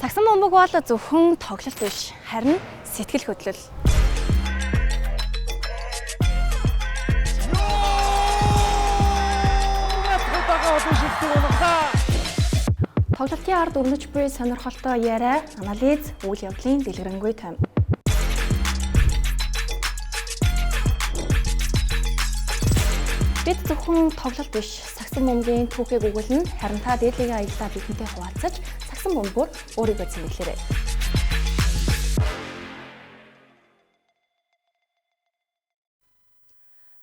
Сагсан бөмбөг бол зөвхөн тоглолт биш, харин сэтгэл хөдлөл. Тоглолтын ард өрнөж буй сонирхолтой яриа, анализ, үйл явдлын дэлгэрэнгүй тайм. Бид зөвхөн тоглолт биш, сагсан бөмбөгийн түүхийг өгүүлнэ, харин та дээдлэгийн аяллаа бидэнтэй хуваалцаж, сагсан бөмбөгөөр өөрийгөө цэмэглээрэй.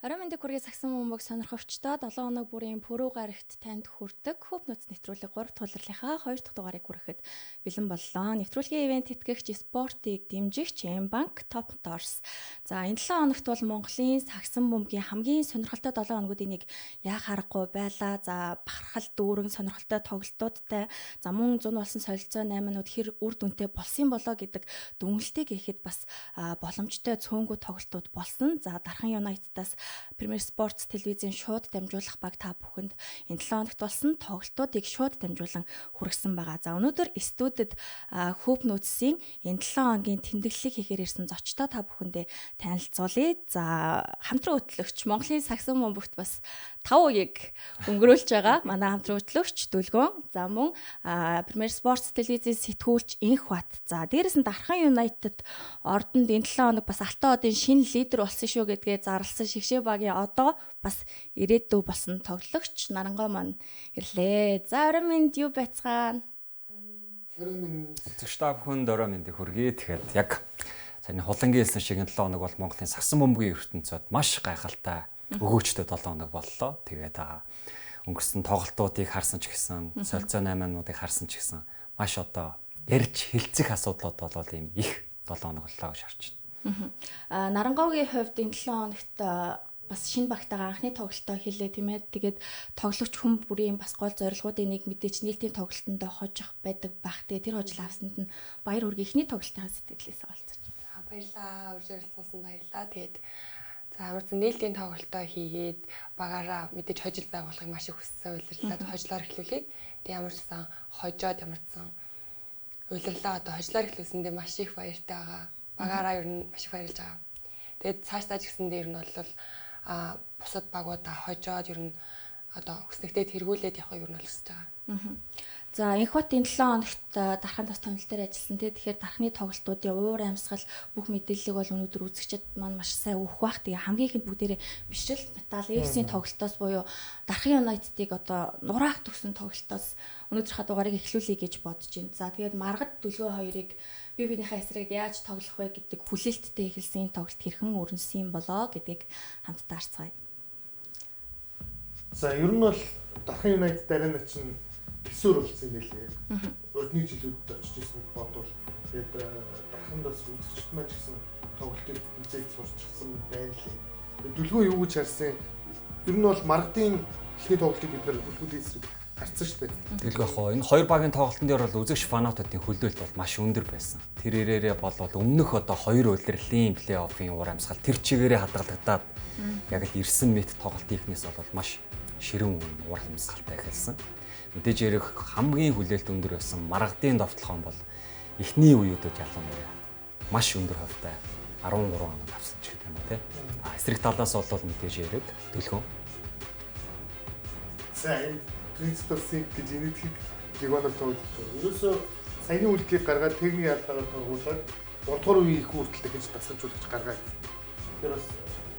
Орой мэндийг хүргэе сагсан бөмбөг сонирхогчдоо 7 хоног бүрийн пүрэв гарагт танд хүрдэг Хөп нууц нэвтрүүлэг 3 дахь улирлынхаа 2 дахь дугаарыг хүрэхэд бэлэн боллоо. Нэвтрүүлгийн ивент тэтгэгч спортыг дэмжигч M-Bank Top Tours. За энэ 7 хоногт бол Монголын сагсан бөмбөгийн хамгийн сонирхолтой 7 хоногуудын нэг яа харахгүй байлаа. За бахархал дүүрэн сонирхолтой тоглолтуудтай за мөн зун болсон солилцоо 8-нууд хэр үр дүнтэй болсон болоо гэдэг дүгнэлтийг хийхэд бас боломжтой цөөнгүү тоглолтууд болсон. За Дархан United-аас Premier Sports телевизийн шууд дамжуулах баг та бүхэнд энэ 7 хоногт болсон тоглолтуудыг шууд дамжуулан хүргэсэн байгаа. За өнөөдөр студид Хөп нууцын энэ 7 хоногийн тэмдэглэлийг хийхээр ирсэн зочдоо та бүхэндээ танилцуулъя. За хамтран хөтлөгч Монголын сагсан бөмбөгт бас 5 үеийг өнгөрүүлж байгаа. Манай хамтран хөтлөгч Дүлгөөн. За мөн Premier Sports телевизийн сэтгүүлч Инх Бат. За дээрэс нь Дархан United ордонд энэ 7 хоног бас Алтан одын шинэ лидер болсон шүү гэдгээ зарласан шигшээ багийн одоо бас ирээдүй болсон тоглогч Нарангой маань ирлээ. За орой минь юу байцгаана? Орой минь зөвшта бүхэнд орой минь хүргэе. Тэгэхээр яг саяны хулангийн хэлсэн шиг 7 хоног бол Монголын сагсан бөмбөгийн ертөнцид маш гайхалтай өгөөчтэй 7 хоног боллоо. Тэгээд өнгөрсөн тоглолтуудыг харсан ч гэсэн, солилцоо 8-нуудыг харсан ч гэсэн маш одоо ярьж хэлцэх асуудлууд бол ийм их 7 хоног боллоо гэж харж байна. Нарангойгийн хувьд энэ 7 хоногт бас шинэ багтаага анхны тоглолтоо хэлээ тийм ээ. Тэгээд тоглогч хүн бүрийн бас гол зорилгоодын нэг мэдээч нийтийн тоглолтонд хожих байдаг бах. Тэгээд тэр хожил авсанд нь баяр хүргэе ихний тоглолтын сэтгэлээс олцож. Баярлалаа. Урьж оролцсон баярлалаа. Тэгээд за амарсан нийтийн тоглолтоо хийгээд багаараа мэдээж хожил байгуулахыг маш их хүссэн улирлаад хожлоор эхлүүлээ. Тэгээд ямарсан хожоод ямарсан улирлаа одоо хожлоор эхлүүлсэндээ маш их баяртай байгаа. Багаараа ер нь маш их баярлж байгаа. Тэгээд цаашдаа ч гэсэн дээр нь бол бусад багуудаа хожоод ер нь одоо хүснэгтэй тэргүүлээд явахыг ер нь олсож байгаа. За Инх Бат энэ 7 хоногт Дархан тас томил дээр ажилласан. Тэгэхээр Дархны тоглолтуудын уур амьсгал бүх мэдээллийг бол өнөөдөр үзэгчид маань маш сайн өгөх бах. Тэгээ хамгийн ихэнд бүгдээрээ бишрэл метал FC-ийн тоглолтоос буюу Дархан United-ыг одоо нураах төгсөн тоглолтоос өнөөдрийнхээ дугаарыг эхлүүлэе гэж бодож байна. За тэгээд Маргад Дүлгөө хоёрыг биенийхээ эсрэг яаж тоглох вэ гэдэг хүлээлттэй эхэлсэн тоглолт хэрхэн өрнөсөн болоо гэдгийг хамтдаа харцгаая. За ер нь бол Дархан United дараа нь чинь төсөөр болсон юм байлээ. Өрдний жилүүдэд очиж ирсэн бодвол тэгээд Дархандаас үзэгчд маань ч гэсэн тоглолтыг үзээд сурчсан байна лээ. Дүлгөө юу гэж харсан? Ер нь бол Маргадын эхний тоглолтыг бид нар бүлгүүдийн эсрэг харсан шүү дээ. Дэлгэх хоо энэ хоёр багийн тоглолтын дээр бол үзэгч фанатуудын хүлээлт бол маш өндөр байсан. Тэр ирээрээ болвол өмнөх одоо хоёр улирлын плей-оффын уур амьсгал тэр чигээрээ хадгалагдаад яг л 9 мэт тоглолтын ихнээс бол маш ширүүн уур амьсгалтай эхэлсэн. Мэдээж ярих хамгийн хүлээлт өндөр байсан Маргадын довтлохоон бол эхний үеүүдэд ялангуяа маш өндөр хувьтай 13 хоног авсан ч гэх юм уу те. Эсрэг талаас бол мэдээж яриг Дүлгөө. За энэ принципсийг гэж энэтхийг жигоноор тоглож байгаа. Ерөөсөө саяны үйлдэлийг гаргаад техник ялгаагаар тургуулад 3 дугаар үеийн их хүртэл дахиж тасалжуулагч гаргаад. Тэр бас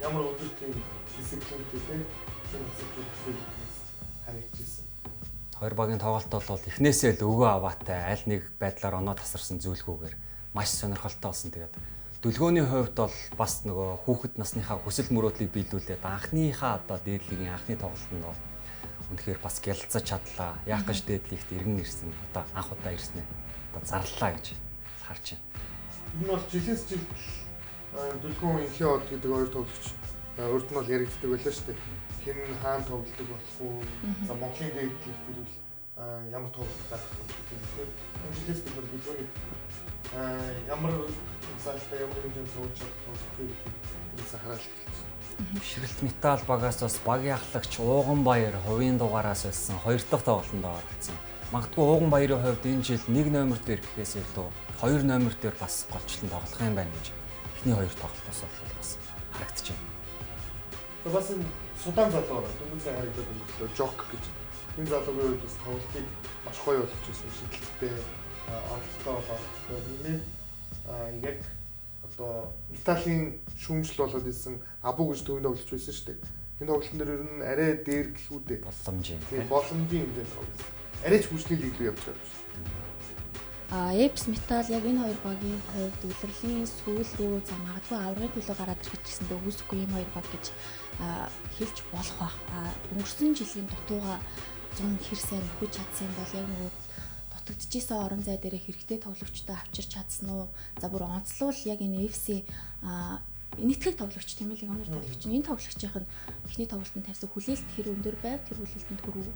ямар өндөр тийм дисциплинтэй тийм тасалжуулагч харагдчихсан. Хоёр багийн тоглолт бол эхнээсээ л өгөө аваатай аль нэг байдлаар оноо тасарсан зүйлгүйгээр маш сонирхолтой болсон. Тэгээд Дүлгөөний хувьд бол бас нөгөө хүүхэд насныхаа хүсэл мөрөөдлийг биелүүлээд анхныхаа одоо дээдлигийн анхны тоглолтод үнэхээр бас гялцаж чадлаа. Яах гэж дээдлигт иргэн ирсэн. Одоо анх удаа ирсэн ээ. Одоо зарлаа гэж харж байна. Энэ бол жилээс жилд Дүлгөөн Инхи Бат гэдэг хоёр тоглогч урд нь бол яригддаг байлаа шүү дээ. Хэн хаана тоглодог болох уу? За Монголын дээдлигт ирвэл ямар тоглолт гарах вэ гэх юм. Энэ жилээс бид нар Дүлгөөний ямар цаашдаа ямар хэмжээнд тоглож чадах вэ гэдгийг хараал. Ширэлт металл багаас бас баг яхлагч Ууган Баяр хувийн дугаараас болсон 2 дахь тоглолтод оролцсон. Магадгүй Ууган Баярын хувьд энэ жил 1 номер дээр гэхээс илүү 2 номер дээр бас голчлон тоглох юм байна гэж эхний 2 тоглолтоос бол бас харагдаж байна. Бас энэ Судан залуу дөнгөж харагдаад өнгөрлөө Жок гэж. Энэ залуугийн үед бас тоглолтыг маш гоё болгочихсон шийдэлтэй оролцоо болоод нэмээд яг одоо Италийн шүүмжил болоод ирсэн Абу гэж төвөнд тоглож байсан шүү дээ. Энэ тоглолтын дээр ер нь арай дээр гэх үү дээ. Боломжийн. Тийм боломжийн хэмжээнд тоглосон. Арай ч хүчний лиг рүү явж байгаа шүү дээ. Эпс Метал яг энэ хоёр багийн хувьд үлрэлийн сүүл рүү за магадгүй аврагын төлөө гараад ирэх гэсэндээ үүсэхгүй юм хоёр баг гэж хэлж болох байх. Өнгөрсөн жилийн дутууга 100 хэр сайн нөхөж чадсан бол яг нөгөө дутагдчихсан орон зай дээр хэрэгтэй тоглогчтой авчирч чадсан уу? За бүр онцлуул яг энэ FC нийтгэх тоглогч тийм ээ лигонор тоглогч. Энэ тоглогчийн эхний тоглолтод тавьсан хүлээлт хэр өндөр байв? Тэр хүлээлтэнд хүрв.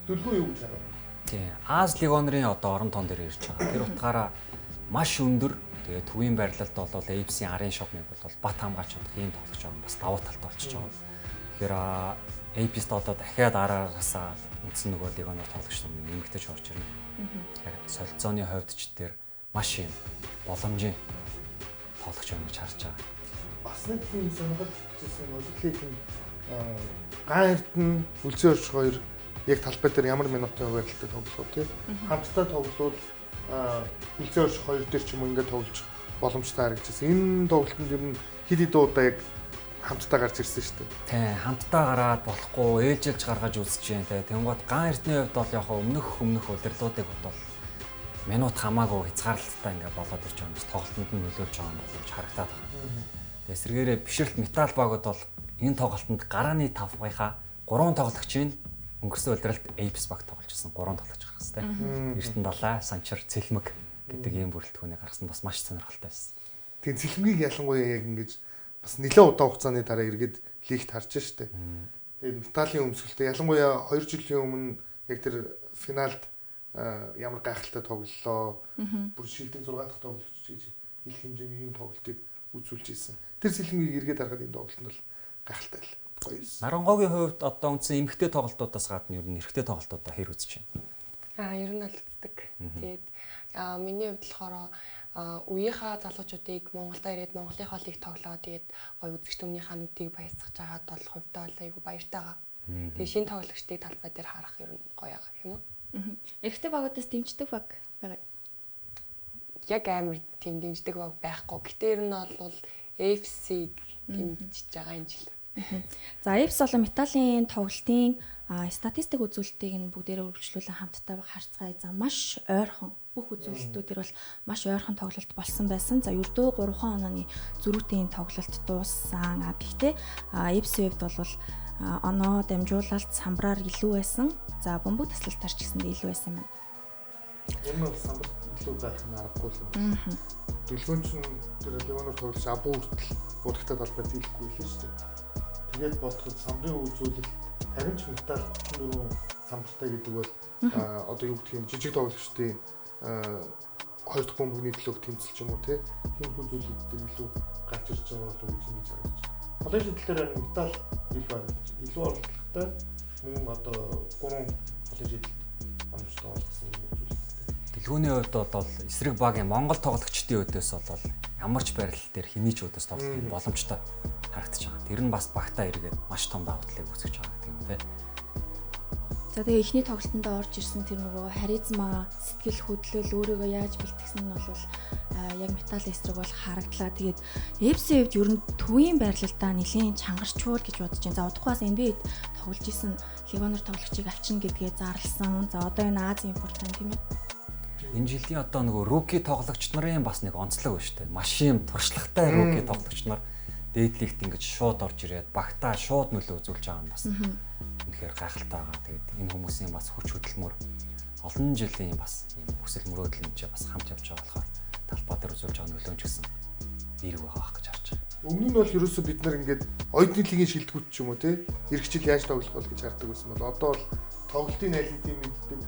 Дөлгөө юу гэж харав? Тийм. Аз лигонерын одоо орон тоон дээр ирж байгаа. Тэр утгаараа маш өндөр. Тэгээ төвийн барилалд бол AFC арын шогныг бол бат хамгаалж чадах ийм тоглож байгаа бас давуу талтай болчихж байгаа. Тэгэхээр AFC-д одоо дахиад араараасаа үндсэн нөгөө лигонер тоглогч нэмэгдэж орж ирнэ. Тэгэхээр солилцооны хувьд ч тэр маш юм боломжийн тоглож байна гэж харж байгаа. Бас нэг тийм сонирхолтой Олимпикийн ган эрдэнэ үлцэн орч хоёр яг талбай дээр ямар минутын хуваалттай тоглох вэ? Хамтдаа тоглол үлцэн орч хоёр дээр ч юм уу ингээд тоглож боломжтой харагдчихсан. Энэ тоглолтод ер нь хэд хэд удаа яг хамтдаа гарч ирсэн шүү дээ. Тийм, хамтдаа гараад болохгүй ээлжилж гаргаж үзэж जैन те. Тэнгууд ган эрдэнэ хувьд бол яг өмнөх удирлуудыг бодвол минут хамаагүй хязгаарлалттай ингээд болоод ирж байгаа юм. Тоглолтод нь нөлөөлж байгаа юм болж харагдаад байна. Тэгээ сэргээрээ бишрэлт метал багууд бол энэ тоглолтод гарааны 5-ынхаа 3 тоглогчийн өнгөрсөн удиралд Apes баг тоглож ирсэн 3 тоглож гарах хэвээр. Эрдэнэ далай, санчир, цэлмэг гэдэг ийм бүрэлдэхүүнийг гаргасан бас маш сонирхолтой байсан. Тэгээ цэлмгийг ялангуяа яг ингэж бас нэлээд удаан хугацааны дараа эргээд лигт харж штэ. Тэгээ металын өмсгөлтэй ялангуяа 2 жилийн өмнө яг тэр финалд ямар гайхалтай тоглолоо. Бүр шилдэг 6 дахь тоглогч гэж их хэмжээний ийм тоглолтыг үзүүлж ирсэн. Тэр цэлмгийг эргээд харахад энэ тоглолт нь бол гайхалтай л. Нарангогийн хувьд одоо үндсэн эмгтэй тоглолтуудаас гадна ер нь эрэгтэй тоглолтуудаа хэр үзэж байна? Ер нь л үздэг. Тэгээд миний хувьд болохоор үеийнхаа залуучуудыг Монголд ирээд Монголынхаа лиг тоглоо тэгээд гоё үзэгч түмнийхаа нүдийг баясгаж байгаад бол хувьдаа бол айгүй баяртай байгаа. Тэгээд шинэ тоглогчдыг талбай дээр харах ер нь гоё байгаа юм уу? Эрэгтэй багуудаас дэмждэг баг байгаа. Яг амар тийм дэмждэг баг байхгүй. Гэтэ ер нь бол AFC дэмжиж байгаа энэ жил. За Apes болон металлын тоглолтын статистик үзүүлэлтийг нь бүгдээрээ үргэлжлүүлэн хамтдаа харцгаая. За маш ойрхон бүх үзүүлэлтүүдэр бол маш ойрхон тоглолт болсон байсан. За ердөө 3 онооны зөрүүтийн тоглолт дууссан. Гэхдээ Apes-ийн хувьд бол оноо дамжуулалт самбраар илүү байсан. За бөмбөг таслалтаар ч гэсэндээ илүү байсан юм байна. Энэ самбар илүү байх нь аргагүй юм. Дэлгүүн чинь тэр лигонор тоглож Абу хүртэл будагтаа талбайд дийлэхгүй л шүү дээ. Тэгээд бодоход самбарын үзүүлэлт харин ч метал дөрөв самбартай гэдэг бол одоо юу гэх юм жижиг тоглогчдын 2 дахь бөмбөгний төлөв тэмцэл ч юм уу тийм үзүүлэлт дээр илүү гарч ирж байгаа болов уу гэж харагдаж байна. Холын шийдэлээр метал илүү оролцолтой мөн одоо 3 холын шийдэл амжилттай болгосон үзүүлэлттэй. Дэлгүүний хувьд бол эсрэг багийн Монгол тоглогчдын өдөөс бол ямар ч байрал дээр хэний ч өдөөс тоглох боломжтой харагдаж байгаа. Тэр нь бас багтаа эргээд маш том давуу талыг үүсгэж байгаа гэх юм те. За тэгээ эхний тоглолтод орж ирсэн тэр нөгөө харизма, сэтгэл хөдлөл өөрийгөө яаж бэлтгэсэн нь бол яг метал эсрэг бол харагдлаа. Тэгээд Apes-ийн хувьд ер нь төвийн байрлалдаа нэлийн чангарчуул гэж бодож байна. За удахгүй бас NBA-д тоглож исэн лигонор тоглогчийг авчирна гэдгээ зарласан. За одоо энэ Азийн импортын тийм ээ. Энэ жилийн одоо нөгөө руки тоглогч нарын бас нэг онцлог байна шүү дээ. Маш юм туршлагатай руки тоглогч нар дээдлигт ингэж шууд орж ирээд багтаа шууд нөлөө үзүүлж байгаа нь бас үнэхээр гайхалтай байгаа. Тэгээд энэ хүмүүсийн бас хүч хөдөлмөр олон жилийн бас юм хүсэл мөрөөдөл нь бас хамт явж байгаа болохоор талбай дээр үзүүлж байгаа нөлөө ч гэсэн эерэг байгаа гэж харж байна. Өмнө нь бол ерөөсөө бид нар ингээд оюутны лигийн шилдэгүүт ч юм уу те эх жил яаж тоглох бол гэж хардаг байсан бол одоо бол тоглолтын айлтыг мэддэг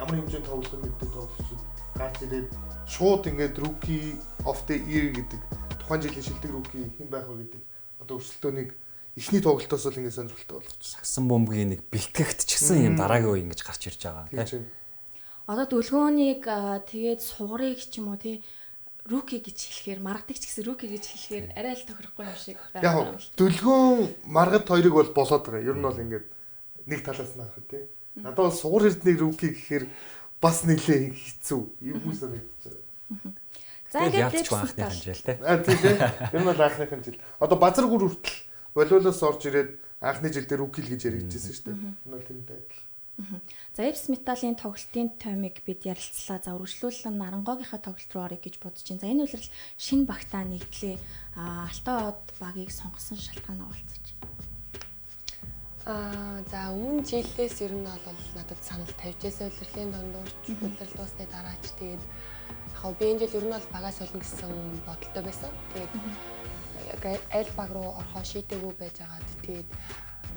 ямар хэмжээнд тоглох мэддэг тоглогчид гарч ирээд шууд ингээд rookie of the year гэдэг тухайн жилийн шилдэг rookie хэн байх вэ гэдэг одоо өрсөлдөөнийг эхний тоглолтоос л ингээд сонирхолтой болгочихсон. Сагсан бөмбөгийн нэг бэлтгэгт ч гэсэн юм дараагийн үе ингэж гарч ирж байгаа тийм. Одоо дүлгөөнийг тэгээд сугарыг ч юм уу тий руки гэж хэлэхээр маргадаг ч гэсэн руки гэж хэлэхээр арай л тохирохгүй юм шиг байна. Яг дүлгөөн маргад хоёрыг бол болоод байгаа. Ер нь бол ингээд нэг талаас нь харахад тий. Надад бол сугар эрднийг руки гэхээр бас нэлээ хэцүү. Юу санагдаж байна. За ингээд ялч баахны ханжил тий. Тий тий. Ер нь бол анхныхын жил. Одоо базар гүр хүртэл волейболоос орж ирээд анхны жил дээр руки л гэж яригдчихсэн шүү дээ. Энэ бол тэмтэй адил. За Эвс металлын тоглолтын таймыг бид ярилцлаа. За үргэлжлүүлэн Нарангогийнхаа тоглолт руу орё гэж бодож байна. За энэ үйлрэл шинэ багтаа нэгдлээ. Алтан од багийг сонгосон шалтгаан олцож. За өмнө жилээс ер нь бол надад санал тавьж байсан үйлрэлийн дундуур үйлрэл дуусны дараач тэгээд яг би энэ жил ер нь бол багаа солино гэсэн бодолтой байсан. Тэгээд аль баг руу орохоо шийдээгүй байж байгаад тэгээд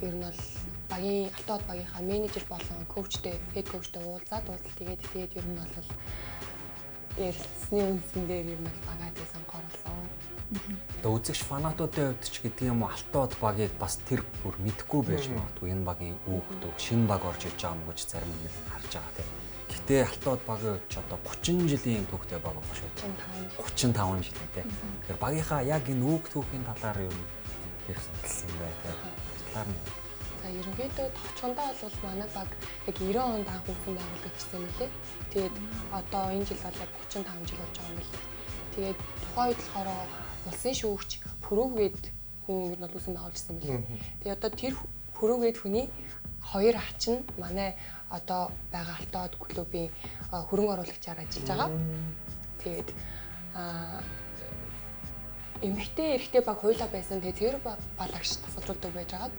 ер нь бол багийн алтан од багийнхаа менежер болон коучтэй, хед коучтэй уулзаад тэгээд ер нь бол ярилцсны үндсэн дээр ер нь багаа дээр сонгоруулсан. Одоо үзэгч фанатуудын хувьд ч гэдэг юм уу алтан од багийг бас тэр бүр мэдхгүй байж магадгүй энэ багийн үүхдэг шинэ баг орж ирж байгаа юм гэж зарим нэг харж байгаа тийм. Гэтэ алтан од багийн хувьд ч одоо 30 жилийн түүхтэй баг баг шүү. 35 жилийн тийм. Тэгэхээр багийнхаа яг энэ үүх түүхийн талаар юу ярих сонирхолтой бай тийм. Талаар нь. За ерөнхийдөө товчхондоо бол манай баг яг 90 онд анх үүсгэн байгуулагдсан юм лээ. Тэгээд одоо энэ жил бол яг 35 жил болж байгаа юм лээ. Тэгээд тухайн үед болохоор улсын шүүгч Пүрүүгээд хүн нь үүсгэн байгуулсан юм лээ. Тэгээд одоо тэр Пүрүүгээд хүний хоёр ач нь манай одоо байгаа алтан од клубын хөрөнгө оруулагчаар ажиллаж байгаа. Тэгээд эмэгтэй эрэгтэй баг хуйлаа байсан. Тэгээд тэр баглагч тасалдуулдаг байж байгаа.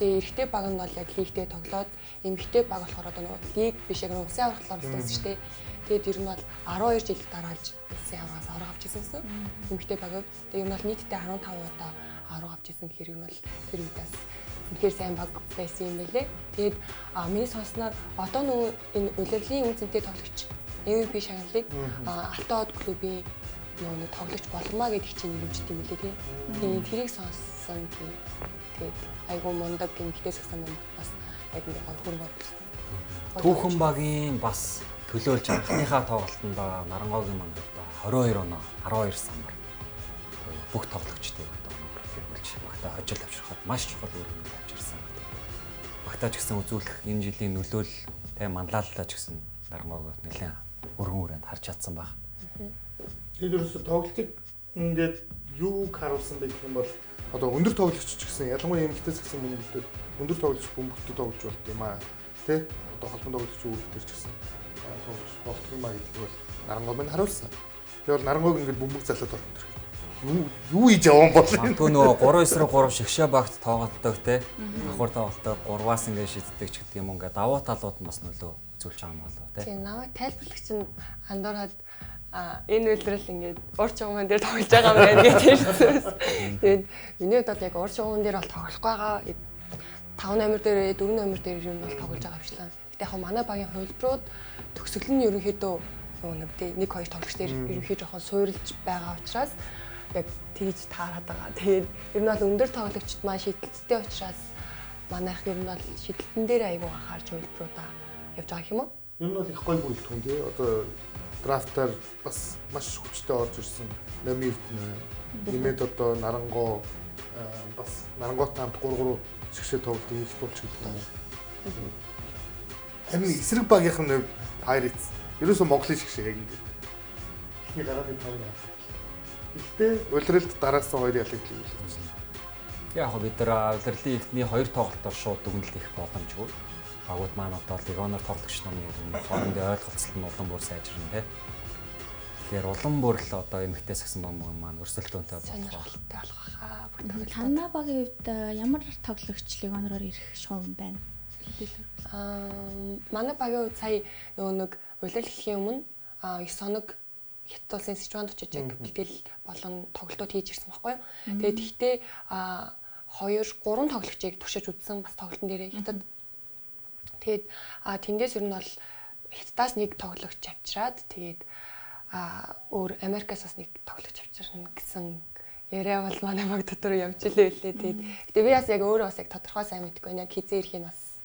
Тэгээ эрэгтэй баг нь бол яг лигтэй тоглоод эмэгтэй баг болохоор одоо лиг биш яг улсын авралт оролцсон шүү дээ. Тэгээд ер нь бол 12 жил дараалж улсын аврагаас авраг авч ирсэн гэсэн. Эмэгтэй баг. Тэгээ ер нь бол нийтдээ 15 удаа авраг авч ирсэн гэхээр ер нь бол тэр үедээс үнэхээр сайн баг байсан юм байлээ. Тэгээд миний сонсноор одоо нөгөө энэ улирлын үн цэнтэй тоглогч MVP шагналыг алтан од клубын нөгөө тоглогч болмаа гэдэг чинь нэрвчтэй юм лээ тийм. Тэрийг сонссон тийм. Тэгээд айгуу мундаг гэмтээс гэсэн юм бас яг нэг хөрөнгө оруулсан. Түүхэн багийн бас төлөөлж анхныхаа тоглолтод Нарангогийн мангад 22 оноо 12 самбар бүх тоглогчдыг одоо нөхөрлөж багтаа хожил авчрахад маш чухал үр дүн авчирсан. Багтаа ч гэсэн үзүүлэх энэ жилийн нөлөөл тэ манлайлалаа ч гэсэн Нарангог нэлээд өргөн хүрээнд харж чадсан баг. Тэгээд ерөөсө тоглолтыг ингээд юу харуулсан бэ гэх юм бол одоо өндөр тоглогч ч гэсэн ялангуяа эмэгтэйс гэсэн хүмүүстээр өндөр тоглогч бөмбөгтөд тоглож болт юм аа. Тэ? Одоо холбон тоглогч үүрэгтэр ч гэсэн тоглож болт юм аа гэдгийг бол Нарангог минь харуулсан. Тэгээд бол Нарангог ингээд бөмбөг залаад орох юм. Юу хийж явсан бол Тэгвэл нөгөө 3-3 шигшээ багт тоглолтдог те. Давхар тоглолтог 3-аас ингээд шийддэг ч гэдэг юм ингээд давуу талууд нь бас нөлөө үзүүлж байгаа юм болоо те. Тийм намайг тайлбарлагч нь андуураад энэ үйлрэл ингээд урд чугуун дээр тоглож байгаа юм байна гэж хэлсэн. Тэгээд миний хувьд бол яг урд чугуун дээр бол тоглохгүй байгаа. 5 номер дээр 4 номер дээр юм бол тоглож байгаа юм шиг. Гэтэ яг манай багийн хувилбарууд төгсгөл нь ерөнхийдөө нэг 2 тоглогч дээр ерөнхийдөө жоохон суурилж байгаа учраас яг тэгж таарад байгаа. Тэгээд ер нь бол өндөр тоглогчд маань шийдэлттэй учраас манайх ер нь бол шийдэлтэн дээр айгүй анхаарч хувилбаруудаа явж байгаа юм уу? Ер нь бол их гоё бүлтгүн тий. Одоо драфтаар бас маш хүчтэй орж ирсэн Номи Эрдэнэ. Нэмээд одоо Нарангоо бас Нарангоотой хамт 3 шигшээ тоглолт их тулч гэдэг юм. Харин эсрэг багийнх нь Pirates ерөөсөө Монголын шигшээ яг ингэ. Ихний гарааны тавны. Гэхдээ улиралд дараас нь 2 ялыг хийлээ. Яг хөө бид нар улирлын эхний 2 тоглолтоор шууд дүгнэлт их боломжгүй. Багууд маань одоо легоноор тоглогч номын хоорондын ойлголцол нь улам бүр сайжирна те. Тэгэхээр улам бүр л одоо эмэгтэйс гэсэн бомбог маань өрсөлдөөнтэй болох хаа. Танай багийн хувьд ямар тоглогч легоноор ирэх шуум байна? Манай багийн хувьд сая нөгөө нэг улирлын өмнө 9 хоног Хятад улсын Сычуанд очиж яг бэлтгэл болон тоглолтууд хийж ирсэн байхгүй юу. Тэгээд тэгтээ 2-3 тоглогчийг туршиж үзсэн бас тоглолтын дээр Хятад. Тэгээд тэндээс ер нь бол Хятадаас нэг тоглогч авчираад тэгээд өөр Америкаас бас нэг тоглогч авчирна гэсэн яриа бол манай баг дотор явж илээ үлээ. Тэгээд би бас яг өөрөө бас яг тодорхой сайн мэдэхгүй. Яг хизээ ирэхийг бас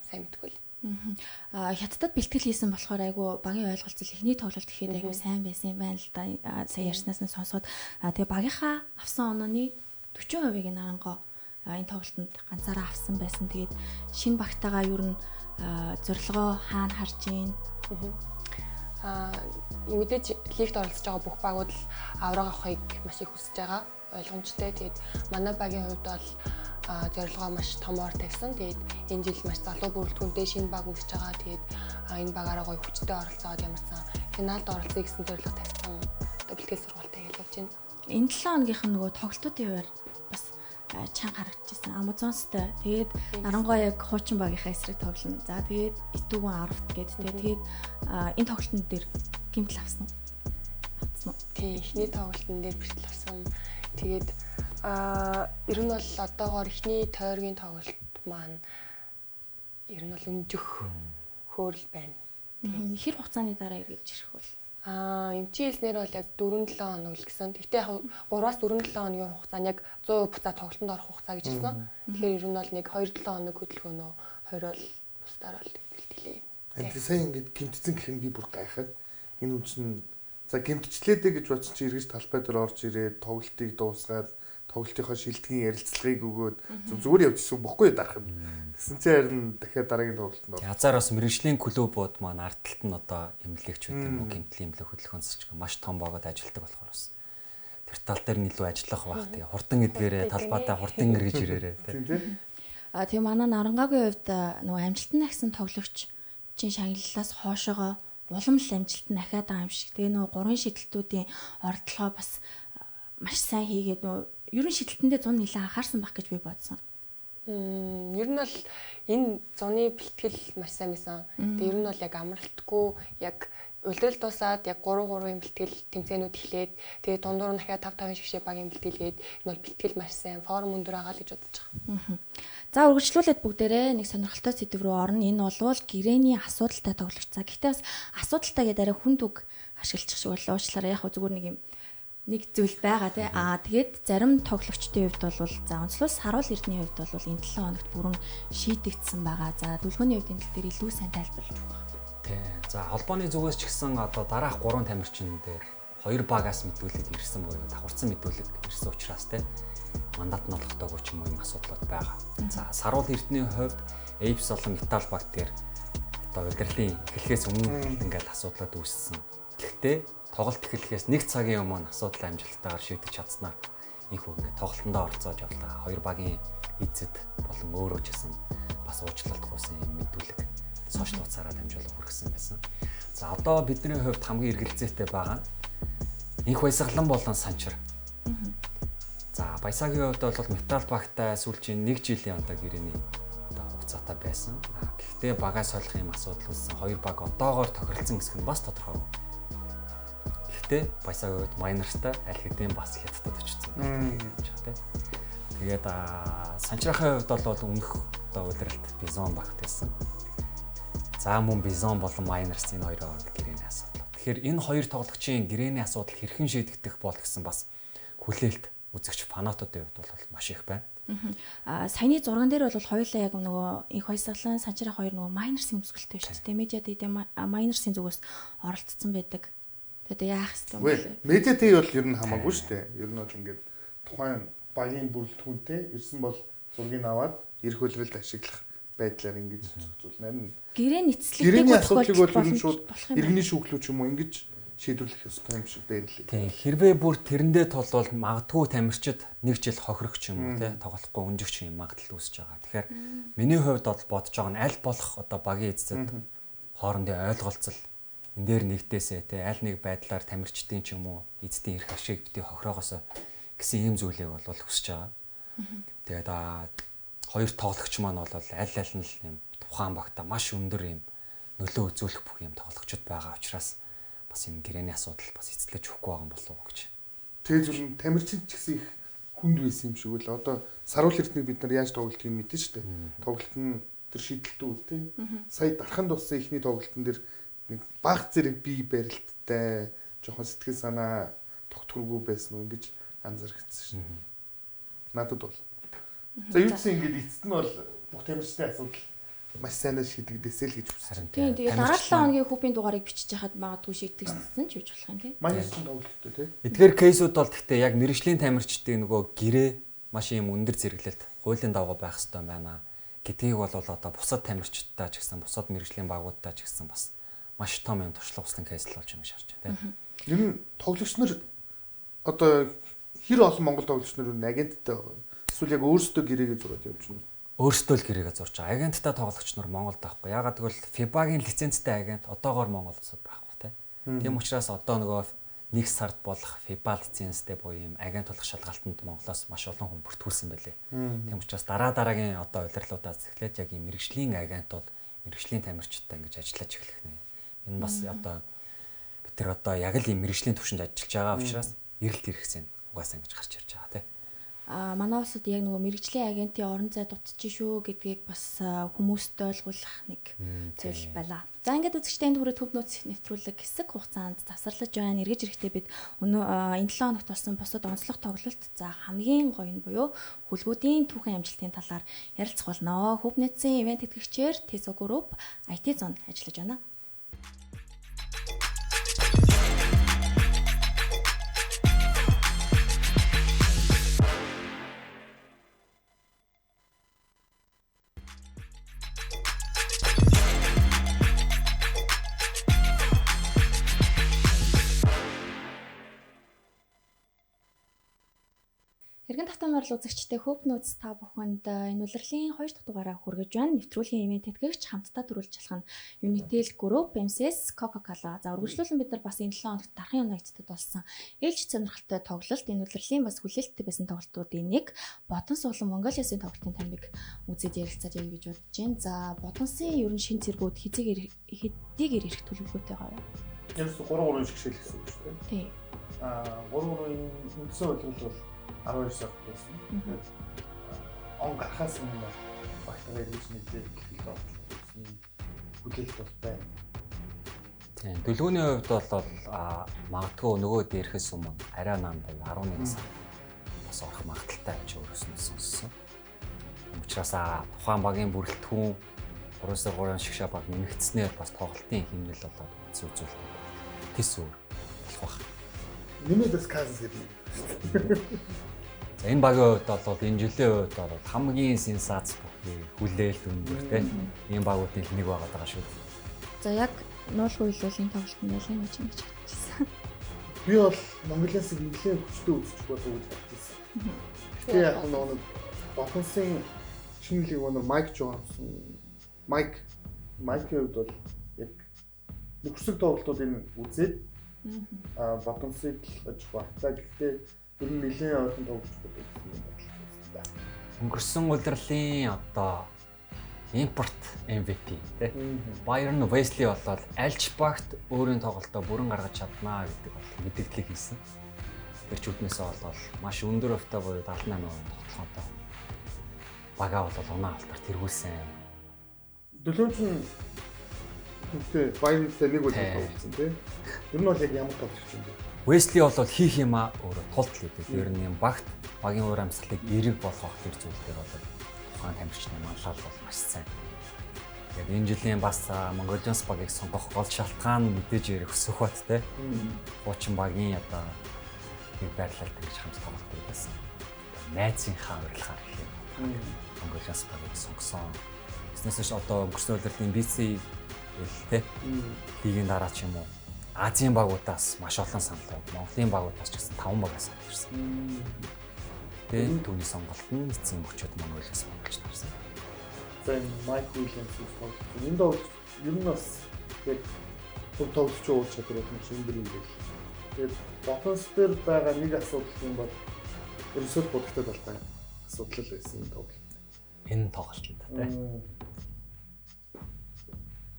сайн мэдэхгүй л. Хятадд бэлтгэл хийсэн болохоор айгу багийн ойлголцол эхний тоглолт гэхэд айгу сайн байсан юм байна л да. Сая ярьснаас нь сонсоод тэгээ багийнхаа авсан онооны 40%-ийг Нарангоо энэ тоглолтод ганцаараа авсан байсан. Тэгээд шинэ багтаагаа юу н зорилгоо хаана харж ийн. Мэдээж лигт оролцож байгаа бүх багууд л авраг авахыг маш их хүсэж байгаа. Ойлгомжтой. Тэгээд манай багийн хувьд бол зорилгоо маш томоор тавьсан. Тэгээд энэ жил маш залуу бүрэлдэхүүнтэй шинэ баг үүсэж байгаа. Тэгээд энэ багаараа гоё хүчтэй оролцоод ямарсан финалд оролцъё гэсэн зорилго тавьсан. Бэлтгэл сургалтаа хийж явж байна. Энэ 7 хоногийнх нь нөгөө тоглолтуудын хувьд бас чанга харагдчихсан. Амазонстой. Тэгээд Нарангоо яг хуучин багийнхаа эсрэг тоглоно. За тэгээд Итүгэн 10-т гээд тэгээд энэ тоглолтын дээр гэмтэл авсан уу? Авсан уу? Тийм, эхний тоглолтын дээр бэртэл авсан. Тэгээд ер нь бол одоогоор эхний тойргийн тоглолт маань ер нь бол өнжих хөөрл байна. Хэр хугацааны дараа эргэж ирэх вэ? Эмчийн хэлснээр бол яг 4-7 хоног л гэсэн. Гэхдээ 3-аас 4-7 хоногийн хугацаа нь яг 100% буцаа тоглолтод орох хугацаа гэж хэлсэн. Тэгэхээр ер нь бол нэг 2-7 хоног хөдөлгөөнөө хориол бусдаар бол бэлтгэлээ. Тэгэхээр сайн ингээд гимтцэн гэх нь би бүр гайхаад энэ үн чинь за гимтчлээдээ гэж бодсон чи эргэж талбай дээр орж ирээд тоглолтыг дуусгаад тоглолтынхоо шилдгийн ярилцлагыг өгөөд зүгээр явчихсан бохгүй дарах юм. Гэсэн чинь харин дахиад дараагийн тоглолтод орох. Язаараас мэрэгжлийн клубүүд маань ардталт нь одоо эмнэлэгч үү юм уу гэмтлийн эмнэлэг хөдөлгөөнсөж маш том богод ажилладаг болохоор бас тэр тал дээр нь илүү ажиллах байх тий. Хурдан эдгээрээ талбайдаа хурдан эргэж ирээрээ тий. Тэгээ манай Нарангагийн хувьд нөгөө амжилтанд агсан тоглогч чин шагналлаас хоошоогоо улам л амжилт нь ахаад байгаа юм шиг. Тэгээ нөгөө гурван шидэлтүүдийн ордлогоо бас маш сайн хийгээд нөгөө ерөн шидэлтэндээ 100 нэлээд анхаарсан байх гэж би бодсон. Ер нь бол энэ зуны бэлтгэл маш сайн байсан. Тэгээ ер нь бол яг амралтгүй яг улирал дуусаад яг 3-3 бэлтгэл тэмцээнүүд эхлээд тэгээ дундуур нь дахиад 5-5 шигшээ багийн бэлтгэлгээд энэ бол бэлтгэл маш сайн форм өндөр байгаа л гэж бодож байгаа. За үргэлжлүүлээд бүгдээрээ нэг сонирхолтой сэдв рүү орно. Энэ бол гэрээний асуудалтай тоглогч. За гэхдээ бас асуудалтай гэдэг арай хүнд үг ашиглах шиг болоо. Уучлаарай яг зүгээр нэг зүйл байгаа тий. Тэгээд зарим тоглогчдын хувьд бол за онцлог Саруул Эрдэнэ хувьд бол энэ 7 хоногт бүрэн шийдэгдсэн байгаа. За дүлгөөний хувьд энэ тал дээр илүү сайн тайлбарлаж өгөх. Тий. За холбооны зүгээс ч гэсэн одоо дараах 3 тамирчин дээр 2 багаас мэдүүлэл ирсэн буюу давхарцсан мэдүүлэл ирсэн учраас тий мандат нь олгодоогүй ч юм уу юм асуудлууд байгаа. За Саруул Эрдэнэ хувьд Эйпс болон Метал баг дээр одоо удирдлын эхлэхээс өмнө ингээд асуудлууд үүссэн. Гэхдээ тоглолт эхлэхээс 1 цагийн өмнө асуудал амжилттайгаар шийдэж чадсанаар их ингээд тоглолтонд оролцоод явлаа. 2 багийн эзэд болон өөрөө ч гэсэн бас уучлалт гуйсан мэдүүлэг сошиал хуудасаараа дамжуулан хүргэсэн байсан. За одоо бидний хувьд хамгийн эргэлзээтэй байгаа инх баясгалан болон санчир. За Баясагийн хувьд бол Метал багтай сүүлчийн 1 жилийн одоо гэрээний одоо хугацаатай байсан. Гэхдээ багаас солих юм асуудал үүссэн. 2 баг одоогоор тохиролцсон гэсэн нь бас тодорхойгүй. Гэхдээ Баясагийн хувьд майнерстай аль хэдийн бас хятадд очсон гэж байна. Тэгээд санчирахын хувьд бол өмнөх одоо удиралт Бизон багт байсан. За мөн Бизон болон майнерс энэ хоёрын хооронд гэрээний асуудал. Тэгэхээр энэ хоёр тоглогчийн гэрээний асуудал хэрхэн шийдэгдэх бол гэсэн бас хүлээлт үзэгч фанатуудын хувьд бол маш их байна. Саяны 6 дээр бол хоёулаа яг нөгөө инх баясгалан санчирах хоёр нөгөө майнерсын өмсгөлтэй шүү дээ. Медиа дэд майнерсын зүгээс оролцсон байдаг. Тэгээд яах юм бэ? Медиа дэд бол ер нь хамаагүй шүү дээ. Ер нь бол ингээд тухайн багийн бүрэлдэхүүнтэй ирсэн бол зургийг аваад эрх хөлрөлд ашиглах байдлаар ингэж зузуулна. Гэрээний эцэслэгтэй гэрээний асуудлыг бол ер нь шууд иргэний шүүхлүүч юм уу ингэж шийдвэрлэх ёстой юм шиг байна лээ. Тийм хэрвээ бүр тэрэндээ толвол магадгүй тамирчид 1 жил хохирох ч юм уу тий тоглохгүй өнжих ч юм магадлал үүсэж байгаа. Тэгэхээр миний хувьд бол бодож байгаа нь аль болох одоо багийн эзэд хоорондын ойлголцол энэ дээр нэгтээсээ тий аль нэг байдлаар тамирчдын ч юм уу эзэдийн эрх ашиг бити хохироогоосоо гэсэн ийм зүйлийг бол хүсэж байгаа. Тэгээд хоёр тоглогч маань бол аль аль нь юм тухайн багта маш өндөр юм нөлөө үзүүлэх бүх юм тоглогчд байгаа учраас бас энэ гэрээний асуудал бас эцэлж өгөхгүй байгаа юм болов уу гэж. Тэгээ зөвхөн тамирчин ч гэсэн их хүнд байсан юм шиг үл. Одоо Саруул Эрдэнэг бид нар яаж тоглолтыг мэдэн шүү дээ. Тоглолт нь тэр шийдэлтүүд тийм. Сая дархан дуссан ихний тоглолтын дээр нэг баг зэрэг бие барилттай жоохон сэтгэл санаа тогтворгүй байсан уу ингэж анзаарчихсан шүү. Надад бол. За юу гэсэн ингэж эцэст нь бол бүх тамирчдын асуудал маш сайнаар шийдэгдээсэй л гэж үзсэн. Тийм тэгээд дараа 7 хоногийн хүүпийн дугаарыг бичиж яхад магадгүй шийдэгдсэн ч үж болох юм тийм. Манай чинь тоглолттой тийм. Эдгээр кейсүүд бол гэхдээ яг мэрэгжлийн тамирчдын нөгөө гэрээ маш юм өндөр зэрэглэлт хуулийн давгаа байх хэрэгтэй байна гэдгийг бол одоо бусад тамирчдтай ч гэсэн бусад мэрэгжлийн багуудтай ч гэсэн бас маш том юм туршлага услан кейс л болж байгаа юм шаарч байна тийм. Ер нь тоглогч нар одоо хэр олон монгол тоглогч нар юу агенттай байгаа. Эсвэл яг өөрсдөө гэрээгээ зураад явж байна. Өөрсдөө л гэрээгээ зурж байгаа. Агенттай тоглогч нар Монголд байхгүй. Ягаад гэвэл FIBA-гийн лицензтэй агент одоогоор Монгол улсад байхгүй тийм. Тийм учраас одоо нөгөө нэг сард болох FIBA лицензтэй буюу юм агент болох шалгалтанд Монголоос маш олон хүн бүртгүүлсэн байлээ. Тийм учраас дараагийн одоо удирлуудаас эхлээд яг юм мэрэгжлийн агентууд мэрэгжлийн тамирчидтай ингэж ажиллаж эхлэх нэ. Энэ бас одоо бид тэр одоо яг л юм мэрэгжлийн түвшинд ажиллаж байгаа учраас эрэлт хэрэгцээ угаасаа ингэж гарч ирж байгаа тийм. Манай улсад яг нөгөө мэрэгжлийн агентийн орон зай дутчих шүү гэдгийг бас хүмүүст ойлгуулах нэг зүйл байлаа. За ингээд үзэгчтэй түрүү төв нөөц нэвтрүүлэг хэсэг хугацаанд завсарлаж байна. Эргэж ирэхдээ бид энэ 7 хоногт болсон бусад онцлог тоглолт за хамгийн гоё нь буюу хүлгүүдийн түүхэн амжилтын талаар ярилцах болно. Хөв нээцийн ивент тэтгэгчээр Teso Group IT Zone ажиллаж байна. Эргэн татам орл үзэгчтэй Хөв нөөц та бүхэнд энэ улирлын 2 дахь дугаараа хүргэж байна. Нэвтрүүлгийн ивент тэтгэгч хамтдаа төрүүлж болох нь Unitel Group, MCS, Coca-Cola. За үргэлжлүүлэн бид нар бас энэ 7 хоногт дархан United-д болсон ээлж сонирхолтой тоглолт энэ улирлын бас хүлээлттэй байсан тоглолтуудын нэг Ботонс болон Монголиасын тоглолтын тамиг үзээд ярилцаад явъя гэж бодож байна. За Ботонсын ерөн шин зэргүүд хэдийгээр ирэх төлөвлөгөөтэй байгаа юу? Яг 3-3 шиг шилжсэн үг шүү дээ. Тийм. 3-3-ийн үндсэн бодлого бол 12 сард болсон. Тэгээд он гарахаас өмнө багтаа ирж мэдээ ихэл болсон. Хүлээлт бол байна. Тийм. Төлөвлөгөөний хувьд бол магадгүй нөгөө дээрхээс өмнө арай наан буюу 11 сар бас орох магадaltaй гэж өөрөөсөө сонссон. Учираас тухайн багийн бүрэлдэхүүн 3-3 шигшээ баг нэмэгдснээр бас тоглолтын хэмнэл болоод үзүүлэлт тис өөр болох байх. Нэмээд бас казс гэдэг. За энэ багийн хувьд бол энэ жилийн хувьд бол хамгийн сенсац хүлээлт өндөр тийм ийм багуудын нэг байгаад байгаа шүү. За яг нуулгүй илүүлийн тоглолт нь ялын гэж бодчихсон. Би бол Монголиас нэлээд хүчтэй үзчих болов гэж бодчихсон. Тэгээ яг нэг Ботонсын шинэ лиг өнөр Майк Джонсон Майкийн хувьд бол яг нөхцөл тоглолтуудыг үзээд Ботонсыг л багтаа гэхдээ ер нь нэлээд олон тоглож байгаа. Өнгөрсөн удирлын одоо импорт MVP тийм Bayern Wesley болоод альч багт өөрийн тоглолтоо бүрэн гаргаж чаднаа гэдэг бол мэдээлэл хийсэн. Тэр ч үднээсээ бол маш өндөр хувьтай буюу 78% тоглолттой. Бага бол унаа алтар тэргүүлсэн. Дөлөөч нь тэгтээ Bayern-тэй нэг үйл тоглосон тийм. Ер нь бол яг ямар тоглож юм бэ? Wesley бол хийх юмаа өөрөө тулд л гэдэг. Ер нь юм багт багийн уур амьсгалыг эерэг болгох тэр зүйл дээр бол тухайн тамирчны манлал бол маш сайн. Яг энэ жилийн бас Mongolians багийг сонгох гол шалтгаан мэдээж ярих өсөх бат те. Хуучин багийн одоо нэг байрлалд гэж хамт тоглолт байсан. Найзынхаа урилгаар гэх юм. Mongolians багийг сонгосон. Тэснээс одоо өнгөрсөн удирлын BC те. Лигийн дараа ч юм уу Азийн багуудаас маш олон санал байна. Монголын багуудаас ч гэсэн 5 багаас ирсэн. Тэгээд түүний сонголт нь эцсийн мөчөд Монголиас болж тарсан. За Майк Уильямс тоглож. Энэ бол ер нь бас яг тоглож уур чадвар нь шинээр юм байна. Тэгээд Ботонс дээр байгаа нэг асуудал юм бол ерөөсөө бодогдоод байгаа асуудал байсан энэ тоглолт. Энэ тоглолтод тийм.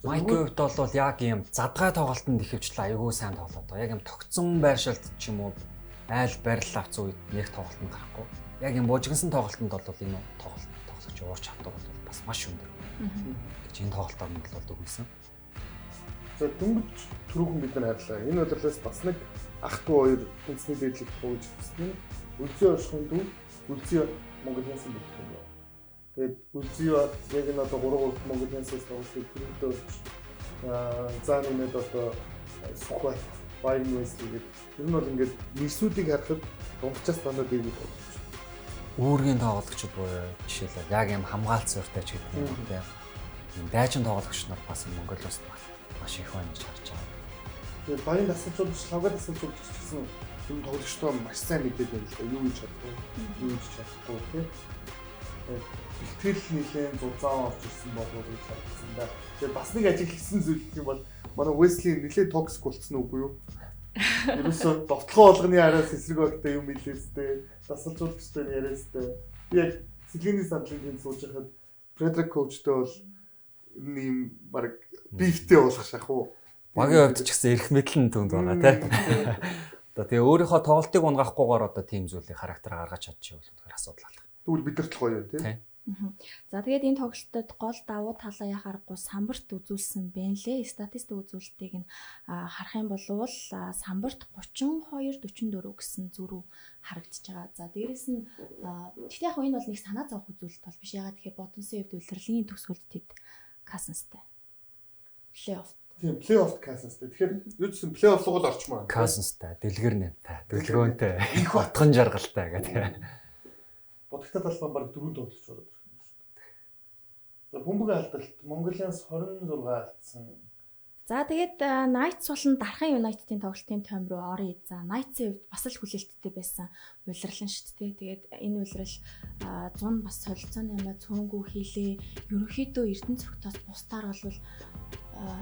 Майкийн хувьд бол яг юм задгай тоглолтод ихэвчлэн аягүй сайн тоглоод байгаа. Яг юм тогтсон байршилд ч юм уу айл барил авц үед нэг тоглолтод гарахгүй. Яг юм буужгинсан тоглолтод бол энэ тоглож уур чадвар бол бас маш өндөр. Гэж энэ тоглолтоор нь бол өгүүлсэн. За дөнгөж түрүүхэн бид нар хайрлаа. Энэ удирлаас бас нэг ах トゥ хоёр үндэсний дээдлэг хууж өгсөн. Үлзий оршихын төв Үлзий Монголиас бүрдэх юм. Тэгээд үлзий бат яг энэ одоо 3 Монголынсаас тоглох бүрэлдээ болж заа нэмээд одоо Сухбат, Bayern Wesley гэдэг. Тэр нь бол ингээд нэрсүүдийг харахад дундчаас дандаа дэргүүд болж байна. Үүргийн тоглогчид буюу жишээлбэл яг юм хамгаалц зуртай ч гэдэг юм тийм. Дайчин тоглогч нар бас Монголоос маш их байна гэж харж байгаа. Тэгээд баян дасгалжуулагч, лавга дасгалжуулагч гэсэн юм тоглогчтой маш сайн мэдээд байна л да. Юу хийж чадахгүй, юу хийж чадахгүй тийм. Бэлтгэл нэлээд зузаан орж ирсэн болов уу гэж харагдсан да. Тэгээд бас нэг ажил хийсэн зүйл гэх юм бол манай Wesley нэлээд токсик болцсон үгүй юу? Ерөөсөө довтлогоо болгоны араас эсрэг багтай юм хэлээстэй, дасгалжуулагчтай яриастай. Би яг Сэлгэний сандлын сууж хахад Frederick coachтой бол ийм баг бифтэй болох шах уу? Багийн хувьд ч гэсэн эрх мэдлэн түнд байгаа тийм. Одоо тэгээ өөрийнхөө тоглолтыг унгахгүйгээр одоо тийм зүйлийг характер гаргаж чадчих юм бол асуудал алга. Тэгвэл бидэрт л гоё юм тийм. За тэгээд энэ тоглолтод гол давуу талаа яхаарахгүй самбарт үзүүлсэн байна лээ. Статистик үзүүлэлтийг нь харах юм бол самбарт 32-44 гэсэн зөрүү харагдаж байгаа. За дээрэс нь гэхдээ яг энэ бол нэг санаа зовох үзүүлэлт бол биш. Ягаад гэхээр Бодонсын хувьд улирлын төгсгөлд тэд Cousins-тай. Плей-офф. Тийм, плей-офф Cousins-тай. Тэгэхээр юу ч юм плей-офф руу л орчмоор. Cousins-тай, дэлгэр нэмтэй, дэлгөөнтэй, их батхан жаргалтай гэдэг. Бодогтой талбай баг 4 тоглож ороод ирэх юм шүү дээ. За бөмбөг алдалт Монголиас 26 алдсан. За тэгээд Knights болон Дархан United-ийн тоглолтын тойм руу оръё. За Knights-ийн хувьд бас л хүлээлттэй байсан улирлан шүү дээ. Тэгээд энэ улирал 100 бас солилцооны амиа цөөнгүү хийлээ. Ерөнхийдөө Эрдэнэ цогтоос бусдаар бол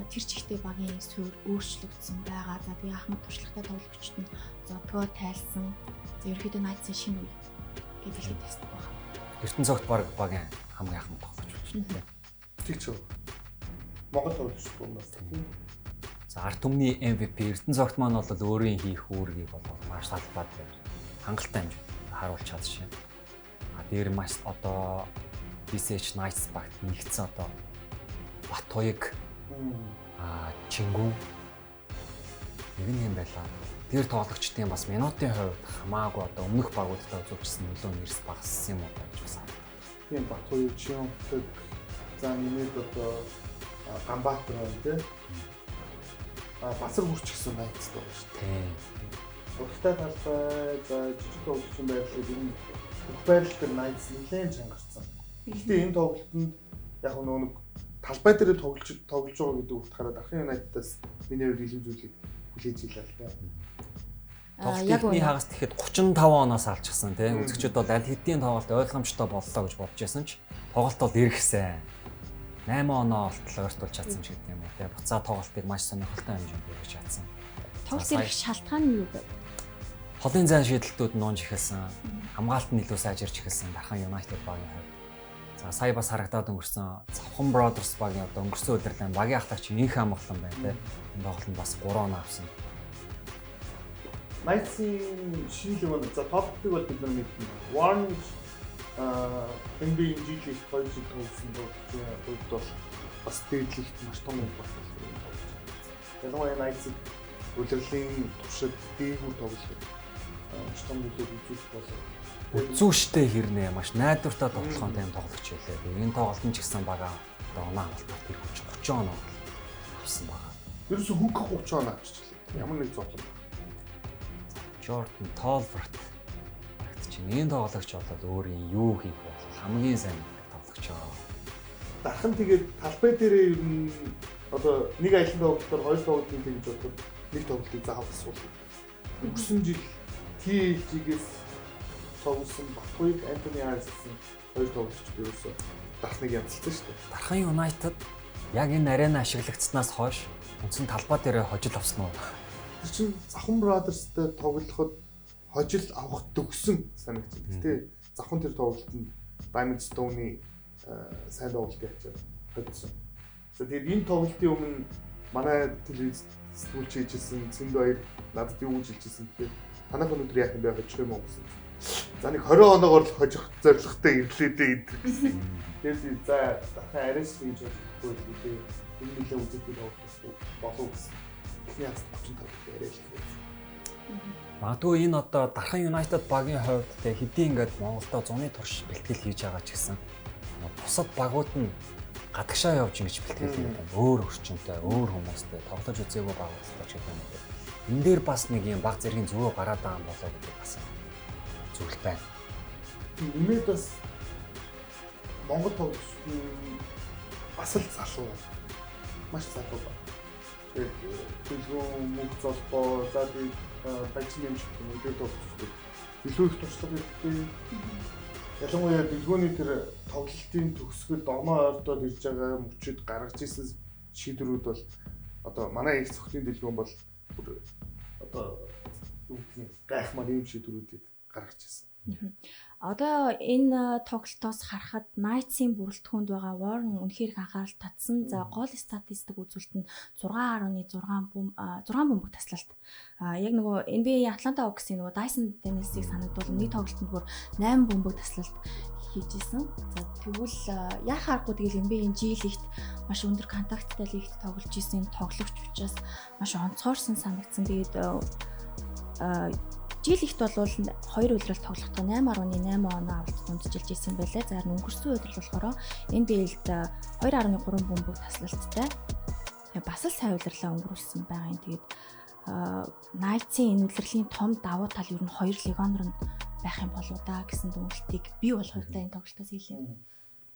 тэр чигтээ багийн суурь өөрчлөгдсөн байгаа. За тэгээд Ахмад туршлагатай тоглогчид нь зодгоо тайлсан. За ерөнхийдөө Knights-ийн шинэ үе гэдэг л тест байгаа. Эрдэнэ цогт багийн хамгийн ахмад тоглогч байна. Тэг ч үү. Монгол тоглогч хүмүүс тийм. За ард түмний MVP Эрдэнэ цогт маань бол өөрийн хийх үүргийг бол маш талбайд хангалттай хэмжээнд харуулж чадсан шин. Дээр маш одоо BCH Knights багт нэгдсэн одоо Батуйг Чингүн нэг юм байлаа. Тэр тоглогчдын бас минутын хувьд хамаагүй одоо өмнөх багуудтай үзүүлсэн нөлөө нь эрс багассан юм уу гэж бас харагдав. Тийм Батуйг Чингүн за нэмээд одоо Гамбатар байна тийм. Басар хүрч гисэн Knights байгаа шүү дээ. Тийм. Урагтай талбай за жижиг тоглогчийн байдлыг энэ бүх байдал дээр Knights нэлээд чангарсан. Гэхдээ энэ тоглолтод яг нэг талбай дээр тоглож байгаа гэдэг утгаараа Дархан United-аас миний хувьд илүү зүйлийг хүлээж ийлээ л дээ. Тоглолтын хагас тэгэхэд 35 оноос алчсан тийм. Үзэгчид бол аль хэдийн тоглолт ойлгомжтой боллоо гэж бодож байсан ч тоглолт бол эргэсэн. 8 оноо олтлоо ойртуулж чадсан ч гэдэг юм уу тийм. Буцаа тоглолтыг маш сонирхолтой хэмжээнд хэрэгжиж чадсан. Тоглолт ирэх шалтгаан нь юу вэ? Холын зайн шийдэлтүүд нуунж эхэлсэн. Хамгаалалт нь илүү сайжирч эхэлсэн Дархан United багийн хувьд. За сая бас харагдаад өнгөрсөн Завхан Brothers багийн одоо өнгөрсөн удирлын багийн ахлагч инх амглан байна тийм. Энэ тоглолтод бас 3 оноо авсан. Knights-ийн шинэлэг байна. За топ-ыг бол бид нар мэднэ. Warren NBA G-лиг 2 жил тоглосон үед бол бас дээдлэгт маш том юм болсон. Ялангуяа Knights-ийг улирлын туршид дээгүүр тоглох маш том нөлөө үзүүлэх болов. Үзүүштэй хэрнээ маш найдвартай тоглохын тайм тоглогч байлаа. Энэ тоглолтын ч гэсэн бага одоо оноо авалтаа тэр 30 оноо авсан байгаа. Ерөөсө хөнгөх 30 оноо авчихлаа. Ямар нэг зовлон. Jordan Tolbert чинь энэ тоглогч болоод өөрийн юу хийх вэ? Хамгийн сайн тоглогч аа. Дархан тэгээд талбай дээр ер нь одоо нэг аялын тоглолтоор хоёр тоглолтын гэж бодоход нэг тоглолтыг заавал асуулна. Өнгөрсөн жил TLG-гээс тоглосон Батуйг Антони Арсен хоёр тоглогчд ерөөсөө Дархныг янзалсан шүү дээ. Дархан United яг энэ арена ашиглагдсанаас хойш үндсэн талбай дээр хожил авсан уу? Тэр чинь Завхан Brothers-тэй тоглоход хожил авах төгсөн санагдчих. Гэтэ Завхан тэр тоглолтод Diamond Stone-ы сайн тоглолт явуулсан hodсон. За тэгээд энэ тоглолтын өмнө манай телевиз сэтгүүлч хийжсэн Цэнд баяр надад юу гэж хэлжсэн гэхээр танах өнөөдөр яах юм бэ хожих юм уу гэсэн. За нэг 20 оноогоор л хожих зорилготой ирлээ дээ гэсэн. Тэгээд за дахин арайс хийж болохгүй гэдэг энэ нэлээ үзэгдэл болов гэсэн. Эхний хагас 35 яриа л хэлээ. Магадгүй энэ одоо Дархан United багийн хувьд тэг хэдий ингээд Монголдо зуны турш бэлтгэл хийж байгаа ч гэсэн бусад багууд нь гадагшаа явж ингэж бэлтгэл юм. Өөр орчинтой, өөр хүмүүстэй тоглож үзээгүй байгууллагатай ч гэдэг юм. Энэ дээр бас нэг юм баг зэргийн зөвөө гараад байгаа юм болоо гэдэг бас зүйл байна. Нэмээд бас Монгол тоглогчдын бас л залуу маш залуу байна. Тэгээд төлөвлөгөө мөнгө золбоо за тэгээд бажны юм шиг юм дээр тоглогчдод илүү их туршлага өгдөг. Ялангуяа дэлгөөний тэр тоглолтын төгсгөлд оноо ойртоод ирж байгаа мөчөд гаргаж ирсэн шийдвэрүүд бол одоо манай их цохлын дэлгөөн бол одоо юу гэх юм гайхмаар юм шийдвэрүүдийг гаргаж ирсэн. Одоо энэ тоглолтоос харахад Knights-ийн бүрэлдэхүүнд байгаа Warren үнэхээр их анхаарал татсан. За гол статистик үзүүлэлт нь 6.6 бөмбөг таслалт. Яг нөгөө NBA Atlanta Hawks-ийн нөгөө Dyson Dennis-ийг санагдвал нэг тоглолтод бүр 8 бөмбөг таслалт хийж исэн. За тэгвэл яах аргагүй тэгэл NBA-ийн G League-т маш өндөр контакттай лигт тоглож исэн тоглогч учраас маш онцгойрсон санагдсан. Тэгээд Жилигт бол 2 удиралт тоглохдоо 8.8 оноо авалт дунджилж ирсэн байлаа. За өнгөрсөн удирал болохоор NBA-д 2.3 бөмбөг таслалттай. Тэгээ бас л сайн удирлаа өнгөрүүлсэн байгаа юм. Тэгээд Knights-ийн энэ удирдлагын том давуу тал ер нь 2 легионер нь байх юм болоо да гэсэн дүгнэлтийг би бол хувьдаа энэ тоглолтоос хэлээ.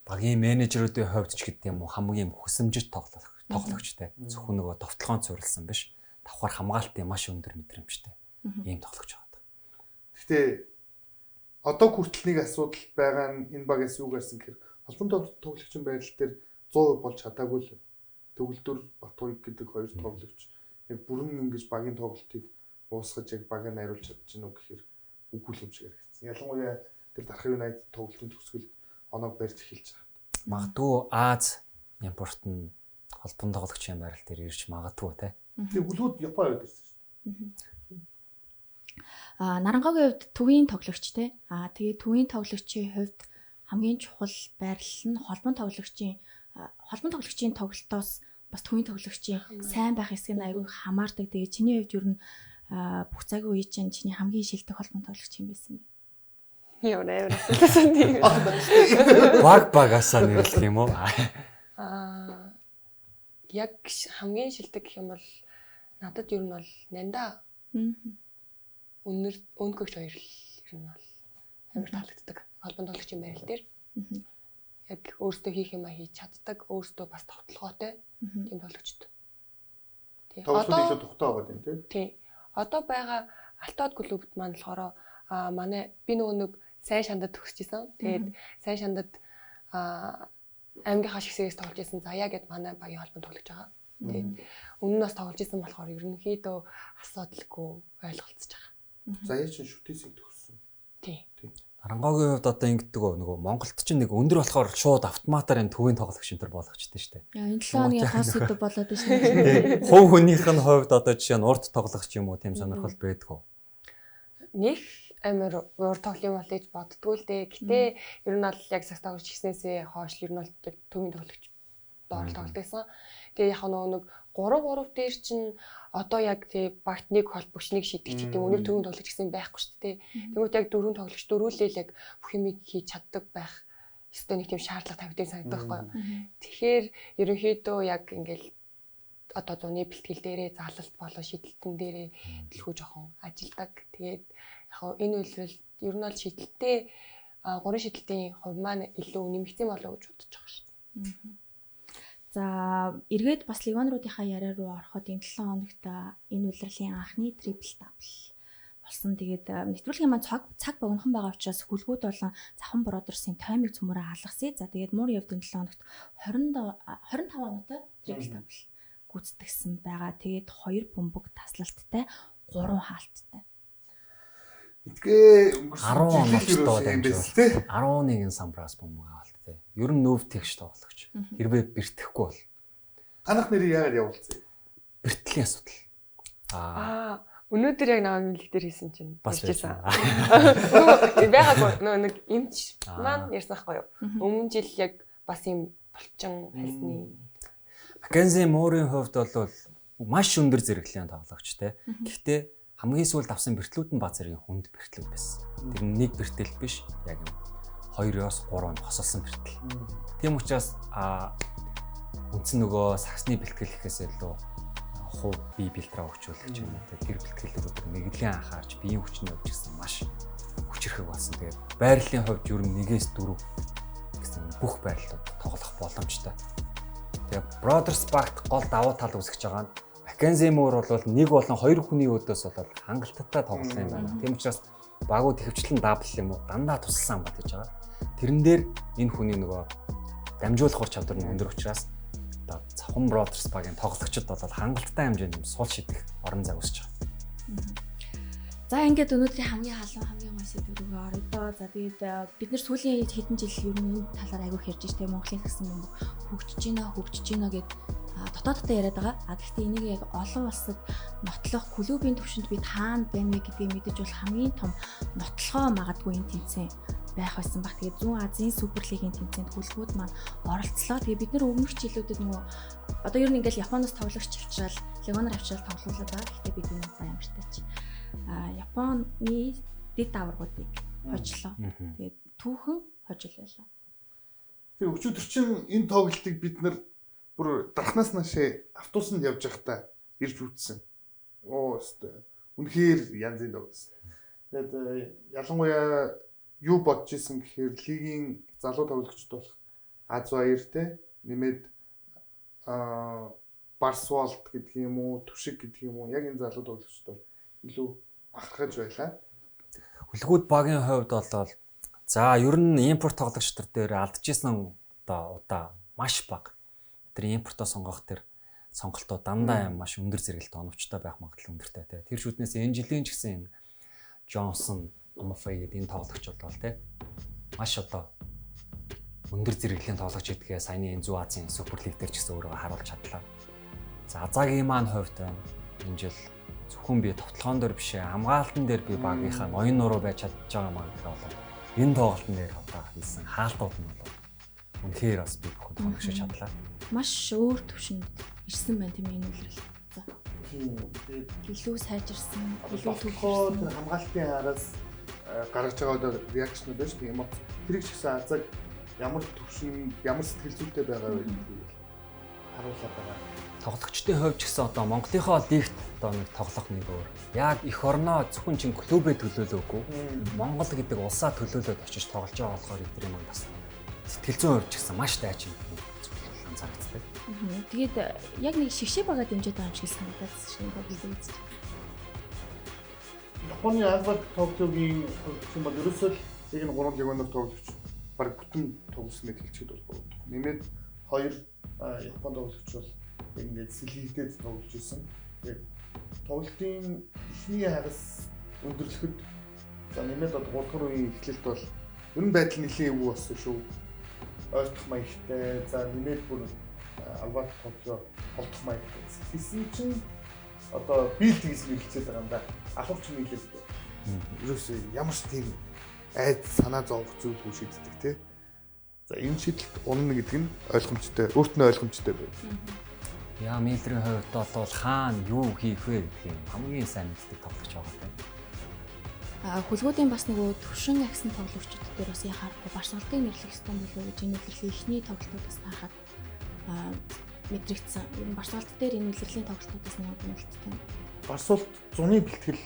Багийн менежерүүдийн хувьд ч гэдэг юм уу хамгийн хүсэмжит тоглогчтой. Зөвхөн нөгөө товтлогоон цуурилсан биш. Давхар хамгаалтын маш өндөр мэдрэмжтэй. Ийм тоглогч. Гэхдээ одоо хүртэл нэг асуудал байгаа нь энэ багаас юу гарсан гэхээр холбон тоглогчийн байдал дээр 100% болж чадаагүй л. Төгөлдөр Батуйг гэдэг хоёр тоглогч яг бүрэн ингэж багийн тоглолтыг уусгаж яг багийг найруулж чадчихна уу гэхээр үгүй юм шиг харагдсан. Ялангуяа тэр Дархан Юнайтед тоглолтын төгсгөл оноог барьж эхэлж байгаа. Магадгүй Аз импорт нь холбон тоглогчийн байрал дээр ирж магадгүй те. Тэгээ бүлгүүд Япон яваад ирсэн шүү дээ. Нарангагийн хувьд төвийн тоглогч те. Тэгээд төвийн тоглогчийн хувьд хамгийн чухал байрлал нь холбон тоглогчийн тоглолтоос бас төвийн тоглогчийн сайн байх хэсэг нь аягүй хамаардаг. Тэгээд чиний хувьд ер нь бүх цагийн үе чинь чиний хамгийн шилдэг холбон тоглогч юм байсан бэ? Яа. Багасаа нэрлэх юм уу? Яг хамгийн шилдэг гэх юм бол надад ер нь бол Нанда. Өнгөгч хоёр л ер нь бол амар таалагддаг. Холбон тоглогчийн байрал дээр. Яг өөртөө хийх юмаа хийж чаддаг, өөртөө бас товтлогоотой тийм тоглогчд. Тий. Одоо тухтай байгаа тийм тий. Одоо байгаа Алтод клубт маань болохоор манай би нэг сайн шандад төгсөжсэн. Тэгээд сайн шандад аймгийнхаа шигсээс тоглож исэн Заяа гэд манай багийн холбон тоглож байгаа. Тэгээд өмнө нь бас тоглож исэн болохоор ерөнхийдөө асуудалгүй ойлголцож байгаа. Заяа чинь шүтээсийг төгссөн. Тий. Нарангагийн хувьд одоо ингэдэг нөгөө Монголд чинь нэг өндөр болохоор шууд автоматар энэ төвийн тоглогч энэ төр болгочтой шүү дээ. Яа энэ 7 оны хас үдэ болоод байна шүү. Хувь хүнийх нь хувьд одоо жишээ нь урд тоглогч юм уу тийм сонирхол байдгүй. Нэг амар урд тоглоом бол гэж боддгоо л дээ. Гэтэ ер нь бол яг сагс тоглож гиснээсээ хойш ер нь бол төвийн тоглогч доор тоглодсон. Тэгээ яг нэг 3 дээр чинь одоо яг тий багт нэг холбогч нэг шийдэх ч гэдэг өнөр төвийн тоглогч гэсэн байхгүй шүү дээ. Тэгвэл яг 4 тоглогч дөрүүлээл яг бүх юмыг хийж чаддаг байх ёстой нэг тийм шаардлага тавьдаг санагдах байхгүй. Тэгэхээр ерөнхийдөө яг ингээл одоо зуны бэлтгэл дээрээ залалт болоо шийдэлтэн дээрээ дэлгүү жоохон ажилдаг. Тэгээд яг энэ үйлрэл ер нь бол шийдэлтээ 3 шийдэлтийн хувь маань илүү нэмэгдсэн болоо гэж бодож байгаа шүү дээ. За эргээд бас легионеруудынхаа яриа руу ороход энэ 7 хоногт энэ улирлын анхны трипл дабл болсон. Тэгээд нэвтрүүлгийн маань цаг богинохон байгаа учраас хүлгүүд болон Захан Бродерсын таймыг цөмөрөө алгасъя. За тэгээд мөр явд энэ 7 хоногт 25 оноотой трипл дабл гүйцэтгэсэн байгаа. Тэгээд 2 бөмбөг таслалттай 3 хаалттай. Эдгээ өнгөрсөн 10 оноотой дамжуулсан. 11 самбраас бөмбөг авалттай. Ер нь нөв тэгш тоглогч. Хэрвээ бэртэхгүй бол танах нэрийг яагаад явуулсан? Бэртлийн асуудал. Өнөөдөр яг намайг мэлэг дээр хийсэн чинь ярьжсэн. Байгаагүй нэг эмч маань ярьсан байхгүй юу? Өмнө жил яг бас юм болчин хэлсний. Маккензи Морийн хувьд бол маш өндөр зэрэглэлийн тоглогч те. Гэхдээ хамгийн сүүлд авсан бэртлүүд нь бааз зэргийн хүнд бэртлүүд байсан. Тэр нь нэг бэртэл биш яг юм 2-оос 3 хосолсон бэртэл. Тийм учраас үндсэн нөгөө саксны бэлтгэл гэхээс илүү хувь бие бэлтраа хөгжүүлэх гэж юм. Тэр бэлтгэлүүд нэгдлийн анхаарч биеийн хүчний хувьд гэсэн маш хүчрхэг болсон. Тэгээд байрлалын хувьд ер нь 1-4 гэсэн бүх байрлалууд тоглох боломжтой. Тэгээд Brothers Pact гол давуу тал үүсгэж байгаа нь Mackenzie Moore бол нэг болон 2 хүний өдөөс бол хангалттай тоглох юм байна. Тийм учраас багууд ихэвчлэн дабл юм уу дандаа тусалсан бат гэж байгаа. Тэрэн дээр энэ хүний нөгөө дамжуулах чадвар нь өндөр учраас одоо Цавхан Brothers Pact-ийн тоглогчид бол хангалттай хэмжээнд суул шидэх орон зай үүсэж байгаа. За ингээд өнөөдрийн хамгийн халуун хамгийн гой сэдв рүү оръё доо. За тэгээд бид нар сүүлийн хэдэн жил ер нь энэ талаар аягүй ярьж штэ Монголын сагсан бөмбөг хөгжиж гинэ гэд дотооддоо яриад байгаа. Гэхдээ энийг яг олон улсад нотлох клубын түвшинд бид хаана байна вэ гэдгийг мэдэж бол хамгийн том нотлохоо магадгүй энэ тэмцээн байх байсан баг. Тэгээд Зүүн Азийн Суперлигийн тэмцээнд хөлгүүд маань оролцлоо. Тэгээд бид нар өмнөх жилүүдэд нөгөө одоо ер нь ингээл Японоос тоглогч авчрал, Легоноор авчрал тоглуулаад байгаа. Гэхдээ бид энэ сайн амартай чи Японы дэд даваргуудыг хожлоо. Тэгээд түүхэн хожил байлаа. Тэгээ өчигдөр чинь энэ тоглолтыг бид нар бүр дарахнаас наашаа автобусанд явж байхдаа ирж үзсэн. Өстой. Үнэхээр янзын дагсан. Тэгээд ялангуяа юу бодож исэн гэхээр лигийн залуу тоглогчд болох Аз баяр те нэмээд Барсволт гэдэг юм уу, Түшиг гэдэг юм уу, яг энэ залуу тоглогчд бол илүү бахархаж байлаа. Хөлгүүд багийн хувьд бол за ер нь импорт тоглогчдор дээр алдчихсан удаа маш бага. Тэр импортоо сонгох тэр сонголтоо дандаа маш өндөр зэрэгэлтэй оновчтой байх магадлал өндөртэй тий. Тэр шүтнээс энэ жилийн ч гэсэн Джонсон, Амафай гэдэг энэ тоглогч бол тий маш одоо өндөр зэрэглэлийн тоглогч гэдгээ саяны энэ Зүүн Азийн Суперлиг дээр ч гэсэн өөрөө харуулж чадлаа. За Азагийн маань хувьд байна. Энэ жил зөвхөн би товтлогоон дээр биш хамгаалтан дээр би багийнхаа ноён нуруу байж чадж байгаа магадгүй болоо. Энэ тоглолтын дээр одоо хийсэн хаалтууд нь бол үнэхээр бас би бүхэн тоглож чадлаа. Маш өөр төвшөнд ирсэн байна тийм энэ үлрэл. За. Тэгээд Илүү сайжирсан, илүү төвхөн хамгаалтын араас гаргаж байгаа реакцнууд байна шүү дээ. Эмоц. Тэрийг ч гэсэн Азаг ямар төвшин, ямар сэтгэл зүйтэй байгаа вэ гэдгийг харуулсан байгаа. Тоглогчдын хувьд ч гэсэн одоо Монголынхоо лигт одоо нэг тоглох нэг өөр. Яг эх орноо зөвхөн чин клубээ төлөөлөөгүй. Монгол гэдэг улсаа төлөөлөөд очиж тоглож байгаа болохоор эдгээр юм бас сэтгэл зүйн хувьд ч гэсэн маш дайчин зүйл анзаардаг. Тэгээд яг нэг шигшээ байгаа дэмжиж байгаа юм шиг санагдаад шинэ тоглолт үзэж. Японы Азаг тоглоомын юм бол ерөөсөө яг энэ 3 лигоноор тоглогч баг бүтэн тоглосон мэт хэлчихэд бол нэмээд 2 Японд тоглогч бол ингээд сэлгэлдээд тоглож ирсэн. Тэгээд тоглолтын эхний хагас өндөрлөхөд за нэмээд одоо 3 дахь үеийн эхлэлт бол ер нь байдал нэлийн эвгүй болсон шүү. Ойртох маягтай за нэмээд бүр Албат тоглоо холдох маягтай. Хийсэн чинь одоо биелт хийсэн хэлцээд байгаа юм да. Ахвч нийлээд ерөөсөө ямар ч тийм айд санаа зовох зүйлгүй шийддэг тий. За энэ шийдэлт унана гэдэг нь ойлгомжтой, өөрт нь ойлгомжтой байна. Яа Милдрийн хувьд бол хаана юу хийх вэ гэх юм хамгийн сайн мэддэг тоглож байгаа тийм. Хөлгүүдийн бас нөгөө төвшин агсан тоглогчдод дээр бас яхаарахгүй Барселоныг нэрлэх ёстой болов уу гэж энэ үлрэлийн эхний тоглолтуудаас харахад мэдрэгдсэн. Ер нь Барселон дээр энэ үлрэлийн тоглолтуудаас нэг үнэлттэй. Барселон 100-ны бэлтгэл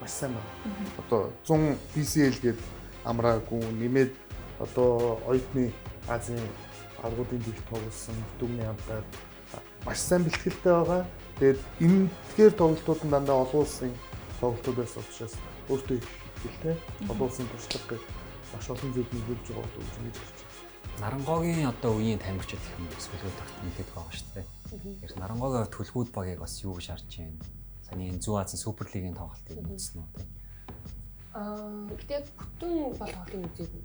маш сайн байна. Одоо 100 PCL гээд амраагүй нэмээд одоо оюутны Азийн аргуудын дэх тоглосон дүүмний хамтаар маш сайн бэлтгэлтэй байгаа. Тэгээд энэ тэгэхээр тоглолтууд нь дандаа олон улсын тоглолтуудаас учраас өөртөө их ихтэй олон улсын туршлага гэж маш олон зүйл нөлөөлж байгаа бол үзэж байна. Нарангойгийн одоо үеийн тамирчид гэх юм эсвэл хөлгүүд мэддэг байгаа шүү дээ. Тэгэхээр Нарангойгийн хөлгүүд багийг бас юу гэж харж байна? Саяны энэ Зүүн Азийн Суперлигийн тоглолтыг үзсэн үү? Гэтэ бүтэн бол тоглолтын үзээгүй.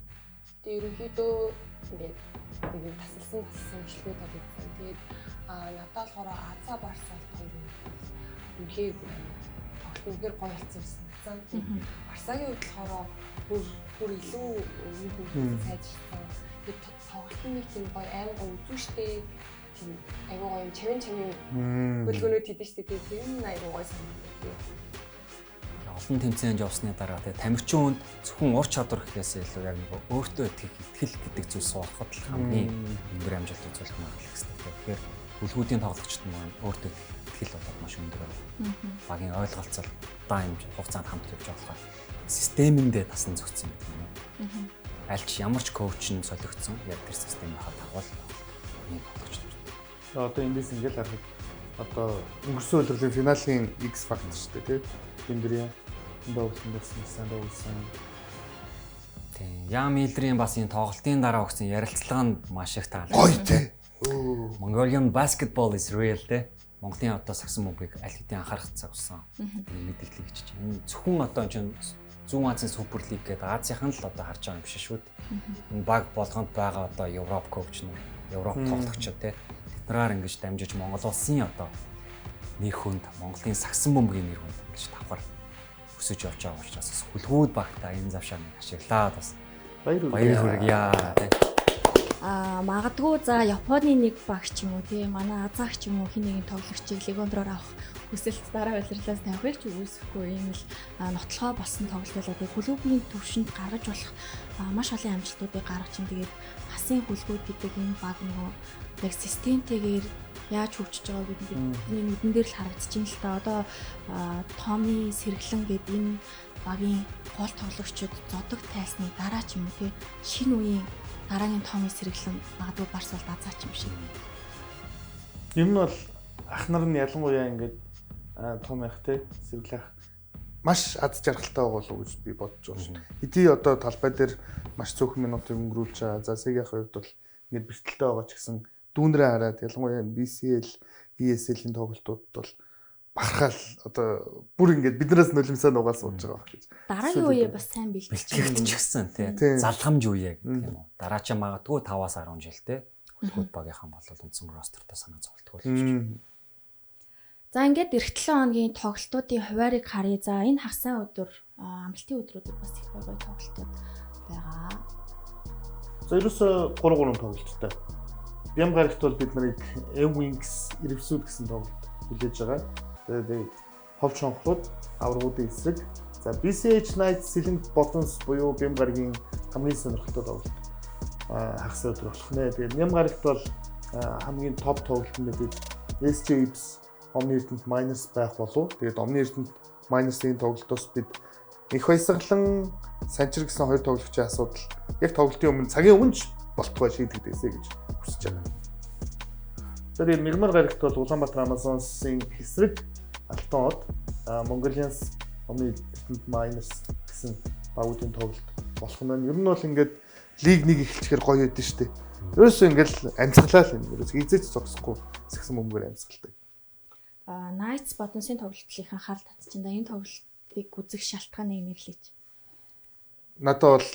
Тэгээ ерөнхийдөө ингээд тасалсан бичлэгүүд тавьсан. Тэгээд надад болохоор Азаа Барса тоглолт үнэхээр тоглолт гоё болсон санагдсан. Барсагийн хувьд болохоор бүр илүү өмнө сайжирсан. Тэгээд тоглолтын нэг тийм гоё аймаг үзүү штэ. Тийм аймаг гоё чавин хөлгөөнүүд хийдэж штэ. Тэгээд тэр нь аймаг гоё санагдав. олон тэмцээнд явсны дараа тэгээ тамирчин хүнд зөвхөн ур чадвар гэхээс илүү яг нэг өөртөө итгэл гэдэг зүйл суурхад л хамгийн өндөр амжилт үзүүлэх магадлал гэсэн. Тэгэхээр бүлгүүдийн тоглогчид маань өөртөө итгэл болоод маш өндөр байна. Багийн ойлголцол удаан хугацаанд хамт явж байгаа системэндээ тасн зөгцсөн гэдэг юм. Аль ч ямар ч коуч нь солигдсон яг тэр системийн хадагвал нэг тоглогч. Одоо эндээс ингээл харахад одоо өнгөрсөн удаагийн финалийн X factor шүү дээ, тийм дэрийн дуусан дуусан. Тийм. Яам Миллерийн бас энэ тоглолтын дараа өгсөн ярилцлага нь маш их таалагдсан. Гоё тий. Mongolian basketball is real те. Монголын одоо сагсан мөнгөийг аль хэдийн анхаарах цаг болсон. Мэдээлэл гэж чинь. Энэ зөвхөн одоо чинь Зүүн Азийн Супер Лиг гэдэг Азийнхан л одоо харж байгаа юм биш шүү дээ. Энэ баг болгонд байгаа одоо Европ коуч нар, Европ тоглогчид те. Тэднээр ингэж дамжиж Монгол улсын одоо нэр хүнд, Монголын сагсан бөмбөгийн нэр хүнд ингэж давхар өсөж явж байгаа учраас хүлгүүд багтаа энэ завшааг ашиглаад бас баяр хүргье те. Магадгүй за Японы нэг багч юм уу тий манай Азаагч юм уу хин нэгэн тоглогчийг легондроор авах хүсэлт дараа улирлаас тавихыг ч үүсэхгүй юм л нотлохоо болсон тоглолт байлаа. Тэгээ клубын төвшөнд гаргаж болох маш олон амжилтуудыг гаргаж чинь тэгээд хасын хүлгүүд гэдэг энэ баг нөгөө яг системтэйгээр яаж хөгжиж байгааг бидний нүдэн дээр л харагдчихээн л та. Одоо Томи Сэргэлэн гэдэг энэ багийн гол тоглогчид зодог тайлсны дараа ч юм уу тий шинэ үеийн дараагийн Томи Сэргэлэн магадгүй Барс бол дазаач юм шиг. Ер нь бол ах нар нь ялангуяа ингээд том ах те Сэргэлэн маш аз жаргалтай байгаа болов уу гэж би бодож байгаа шүү. Хэдий одоо талбай дээр маш цөөхөн минутыг өнгөрүүлж байгаа. За Сегийн хувьд бол ингээд бэртэлтэй байгаа ч гэсэн дүүнрээ хараад ялангуяа BCL, ESL-ийн тоглолтуудад бол бахархал одоо бүр ингээд биднээс нулимсаа нугаал сууж байгаа байх гэж. Дараагийн үеэ бас сайн бэлтгэгдчихсэн тий. Залхамж үеэ гэх юм уу. Дараачаа магадгүй 5-аас 10 жилтэй хөлбөмбөг багийнхан бол үндсэн ростертаа санаа зовлтгүй л юм. За ингээд эх 7 хоногийн тоглолтуудын хуваарийг харъя. За энэ хагасаа өдөр амралтын өдрүүдэд бас их гоё тоглолтууд байгаа. За ерөөсөө 3 тоглолттой. Бямгарагт бол бид нарыг Wings Ирвсүүд гэсэн тоглолт хүлээж байгаа. Тэгээд ховч хонхлууд аврагуудын эсрэг. За BCH Knights Silent Buttons буюу Бямгарагийн хамгийн сонирхолтой тоглолт хагас өдөр болох нэ. Тэгээд Бямгарагт бол хамгийн топ тоглолт нь мэдээж SJX Omni Эрдэнэт Miners байх болов. Тэгээд Omni Эрдэнэт Miners-ийн тоглолтоос бид их баясгалан Санчир гэсэн хоёр тоглогчийн асуудал яг тоглолтын өмнө цагийн өмнө болтгой шийдэгдээсэй гэж хүсэж байна. Тэгээд Мягмар гарагт бол Улаанбаатар Amazons-ийн эсрэг Алтан од Mongolians Omni Эрдэнэт Miners гэсэн багуудын тоглолт болох нь. Ер нь бол ингээд лиг 1 эхэлчихээр гоё байдсан шүү дээ. Ерөөсөө ингээд амьсгалаа л юм. Ерөөсөө хизээч зогсохгүй сагсан бөмбөөр амьсгалтай. Knights Buttons-ийн тоглолтын анхаарал татчихсан да энэ тоглолтыг үзэх шалтгааныг нэрлэж. Надад бол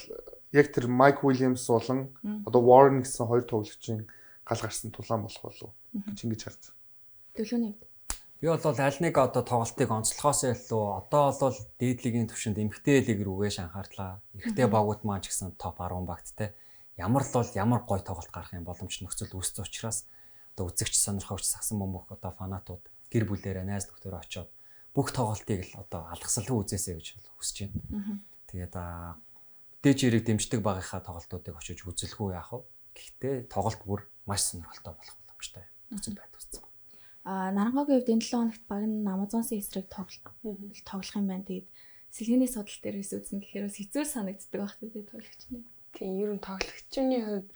яг тэр Майк Уильямс болон одоо Warren гэсэн хоёр тоглогчийн гал гарсан тулаан болох болов гэж ингэж харж. Төлөөний хувьд Би бол аль нэг одоо тоглолтыг онцлохоос илүү одоо бол дээд лигийн түвшинд эмэгтэй лиг рүүгээ анхаарлаа. Эрэгтэй багууд маань ч гэсэн топ 10 багттай. Ямар л бол ямар гой тоглолт гарах юм боломж нөхцөл үүссэн учраас одоо үзэгч сонирхогч сагсан бөмбөг одоо фанатууд гэр бүлээрээ найз нөхдөөрөө очиод бүх тоглолтыг л одоо алгасалгүй үзээсэй гэж хүсэж байна. Тэгээд дээж хэрэг дэмждэг багийнхаа тоглолтуудыг очиж үзэлгүй яах вэ? Гэхдээ тоглолт бүр маш сонирхолтой болох боломжтой нөхцөл байдал үүссэн. Нарангаагийн хувьд энэ 7 хоногт баг нь Amazon-ийн эсрэг тоглох юм байна. Тэгээд сэлгээний судал дээрээс үзнэ гэхээр бас хэцүү санагддаг байх тийм тоглогч нь. Тийм ер нь тоглогчны хувьд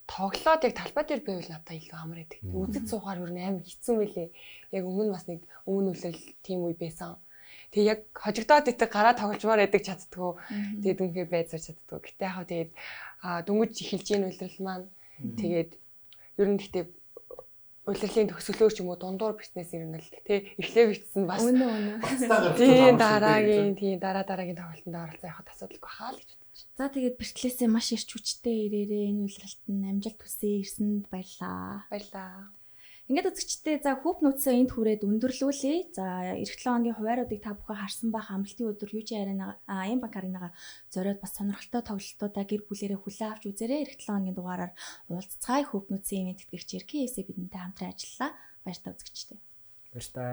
тоглоод яг талбай дээр байвал надад илүү амар байдаг. Үзэж суугаар ер нь амар хэцүү мөлий. Яг өмнө бас нэг өмнө үлрэл тийм үе байсан. Тэгээ яг хожигдоод идэх гараа тогложмаар байдаг чаддгүй. Тэгээд үнхээр байж чаддгүй. Гэтэ яхаа тэгээд дөнгөж эхэлж ийн үлрэл маань тэгээд ер нь гэхдээ улирлын төгсгөлөөр ч юм уу дундуур бизнес ер нь л тий эхлээ бичсэн бас тийм дараагийн тоглолтод оролцох яхад асуудалгүй хаа л гэж бодож байна. За тэгээд бэртлээсээ маш ирч хүчтэй ирээрээ энэ үйлрэлтэнд амжилт хүсье ирсэнд баярлаа. Баярлаа. Ингээд үзэгчдээ за хүүп нууцаа энд хүрээд өндөрлүүлье. За эх 7 хоногийн хувааруудыг та бүхэн харсан байх амралтын өдөр UJ Arena Амбанк Аренага зориод бас сонирхолтой тоглолтуудаа гэр бүлээрээ хүлээн авч үзээрэй. Эх 7 хоногийн дугаараар уулзцаая хүүп нууцын ивент тэтгэгч Еркийн эсэ бидэнтэй хамтран ажиллаа. Баяр та үзэгчдээ. Баяр та.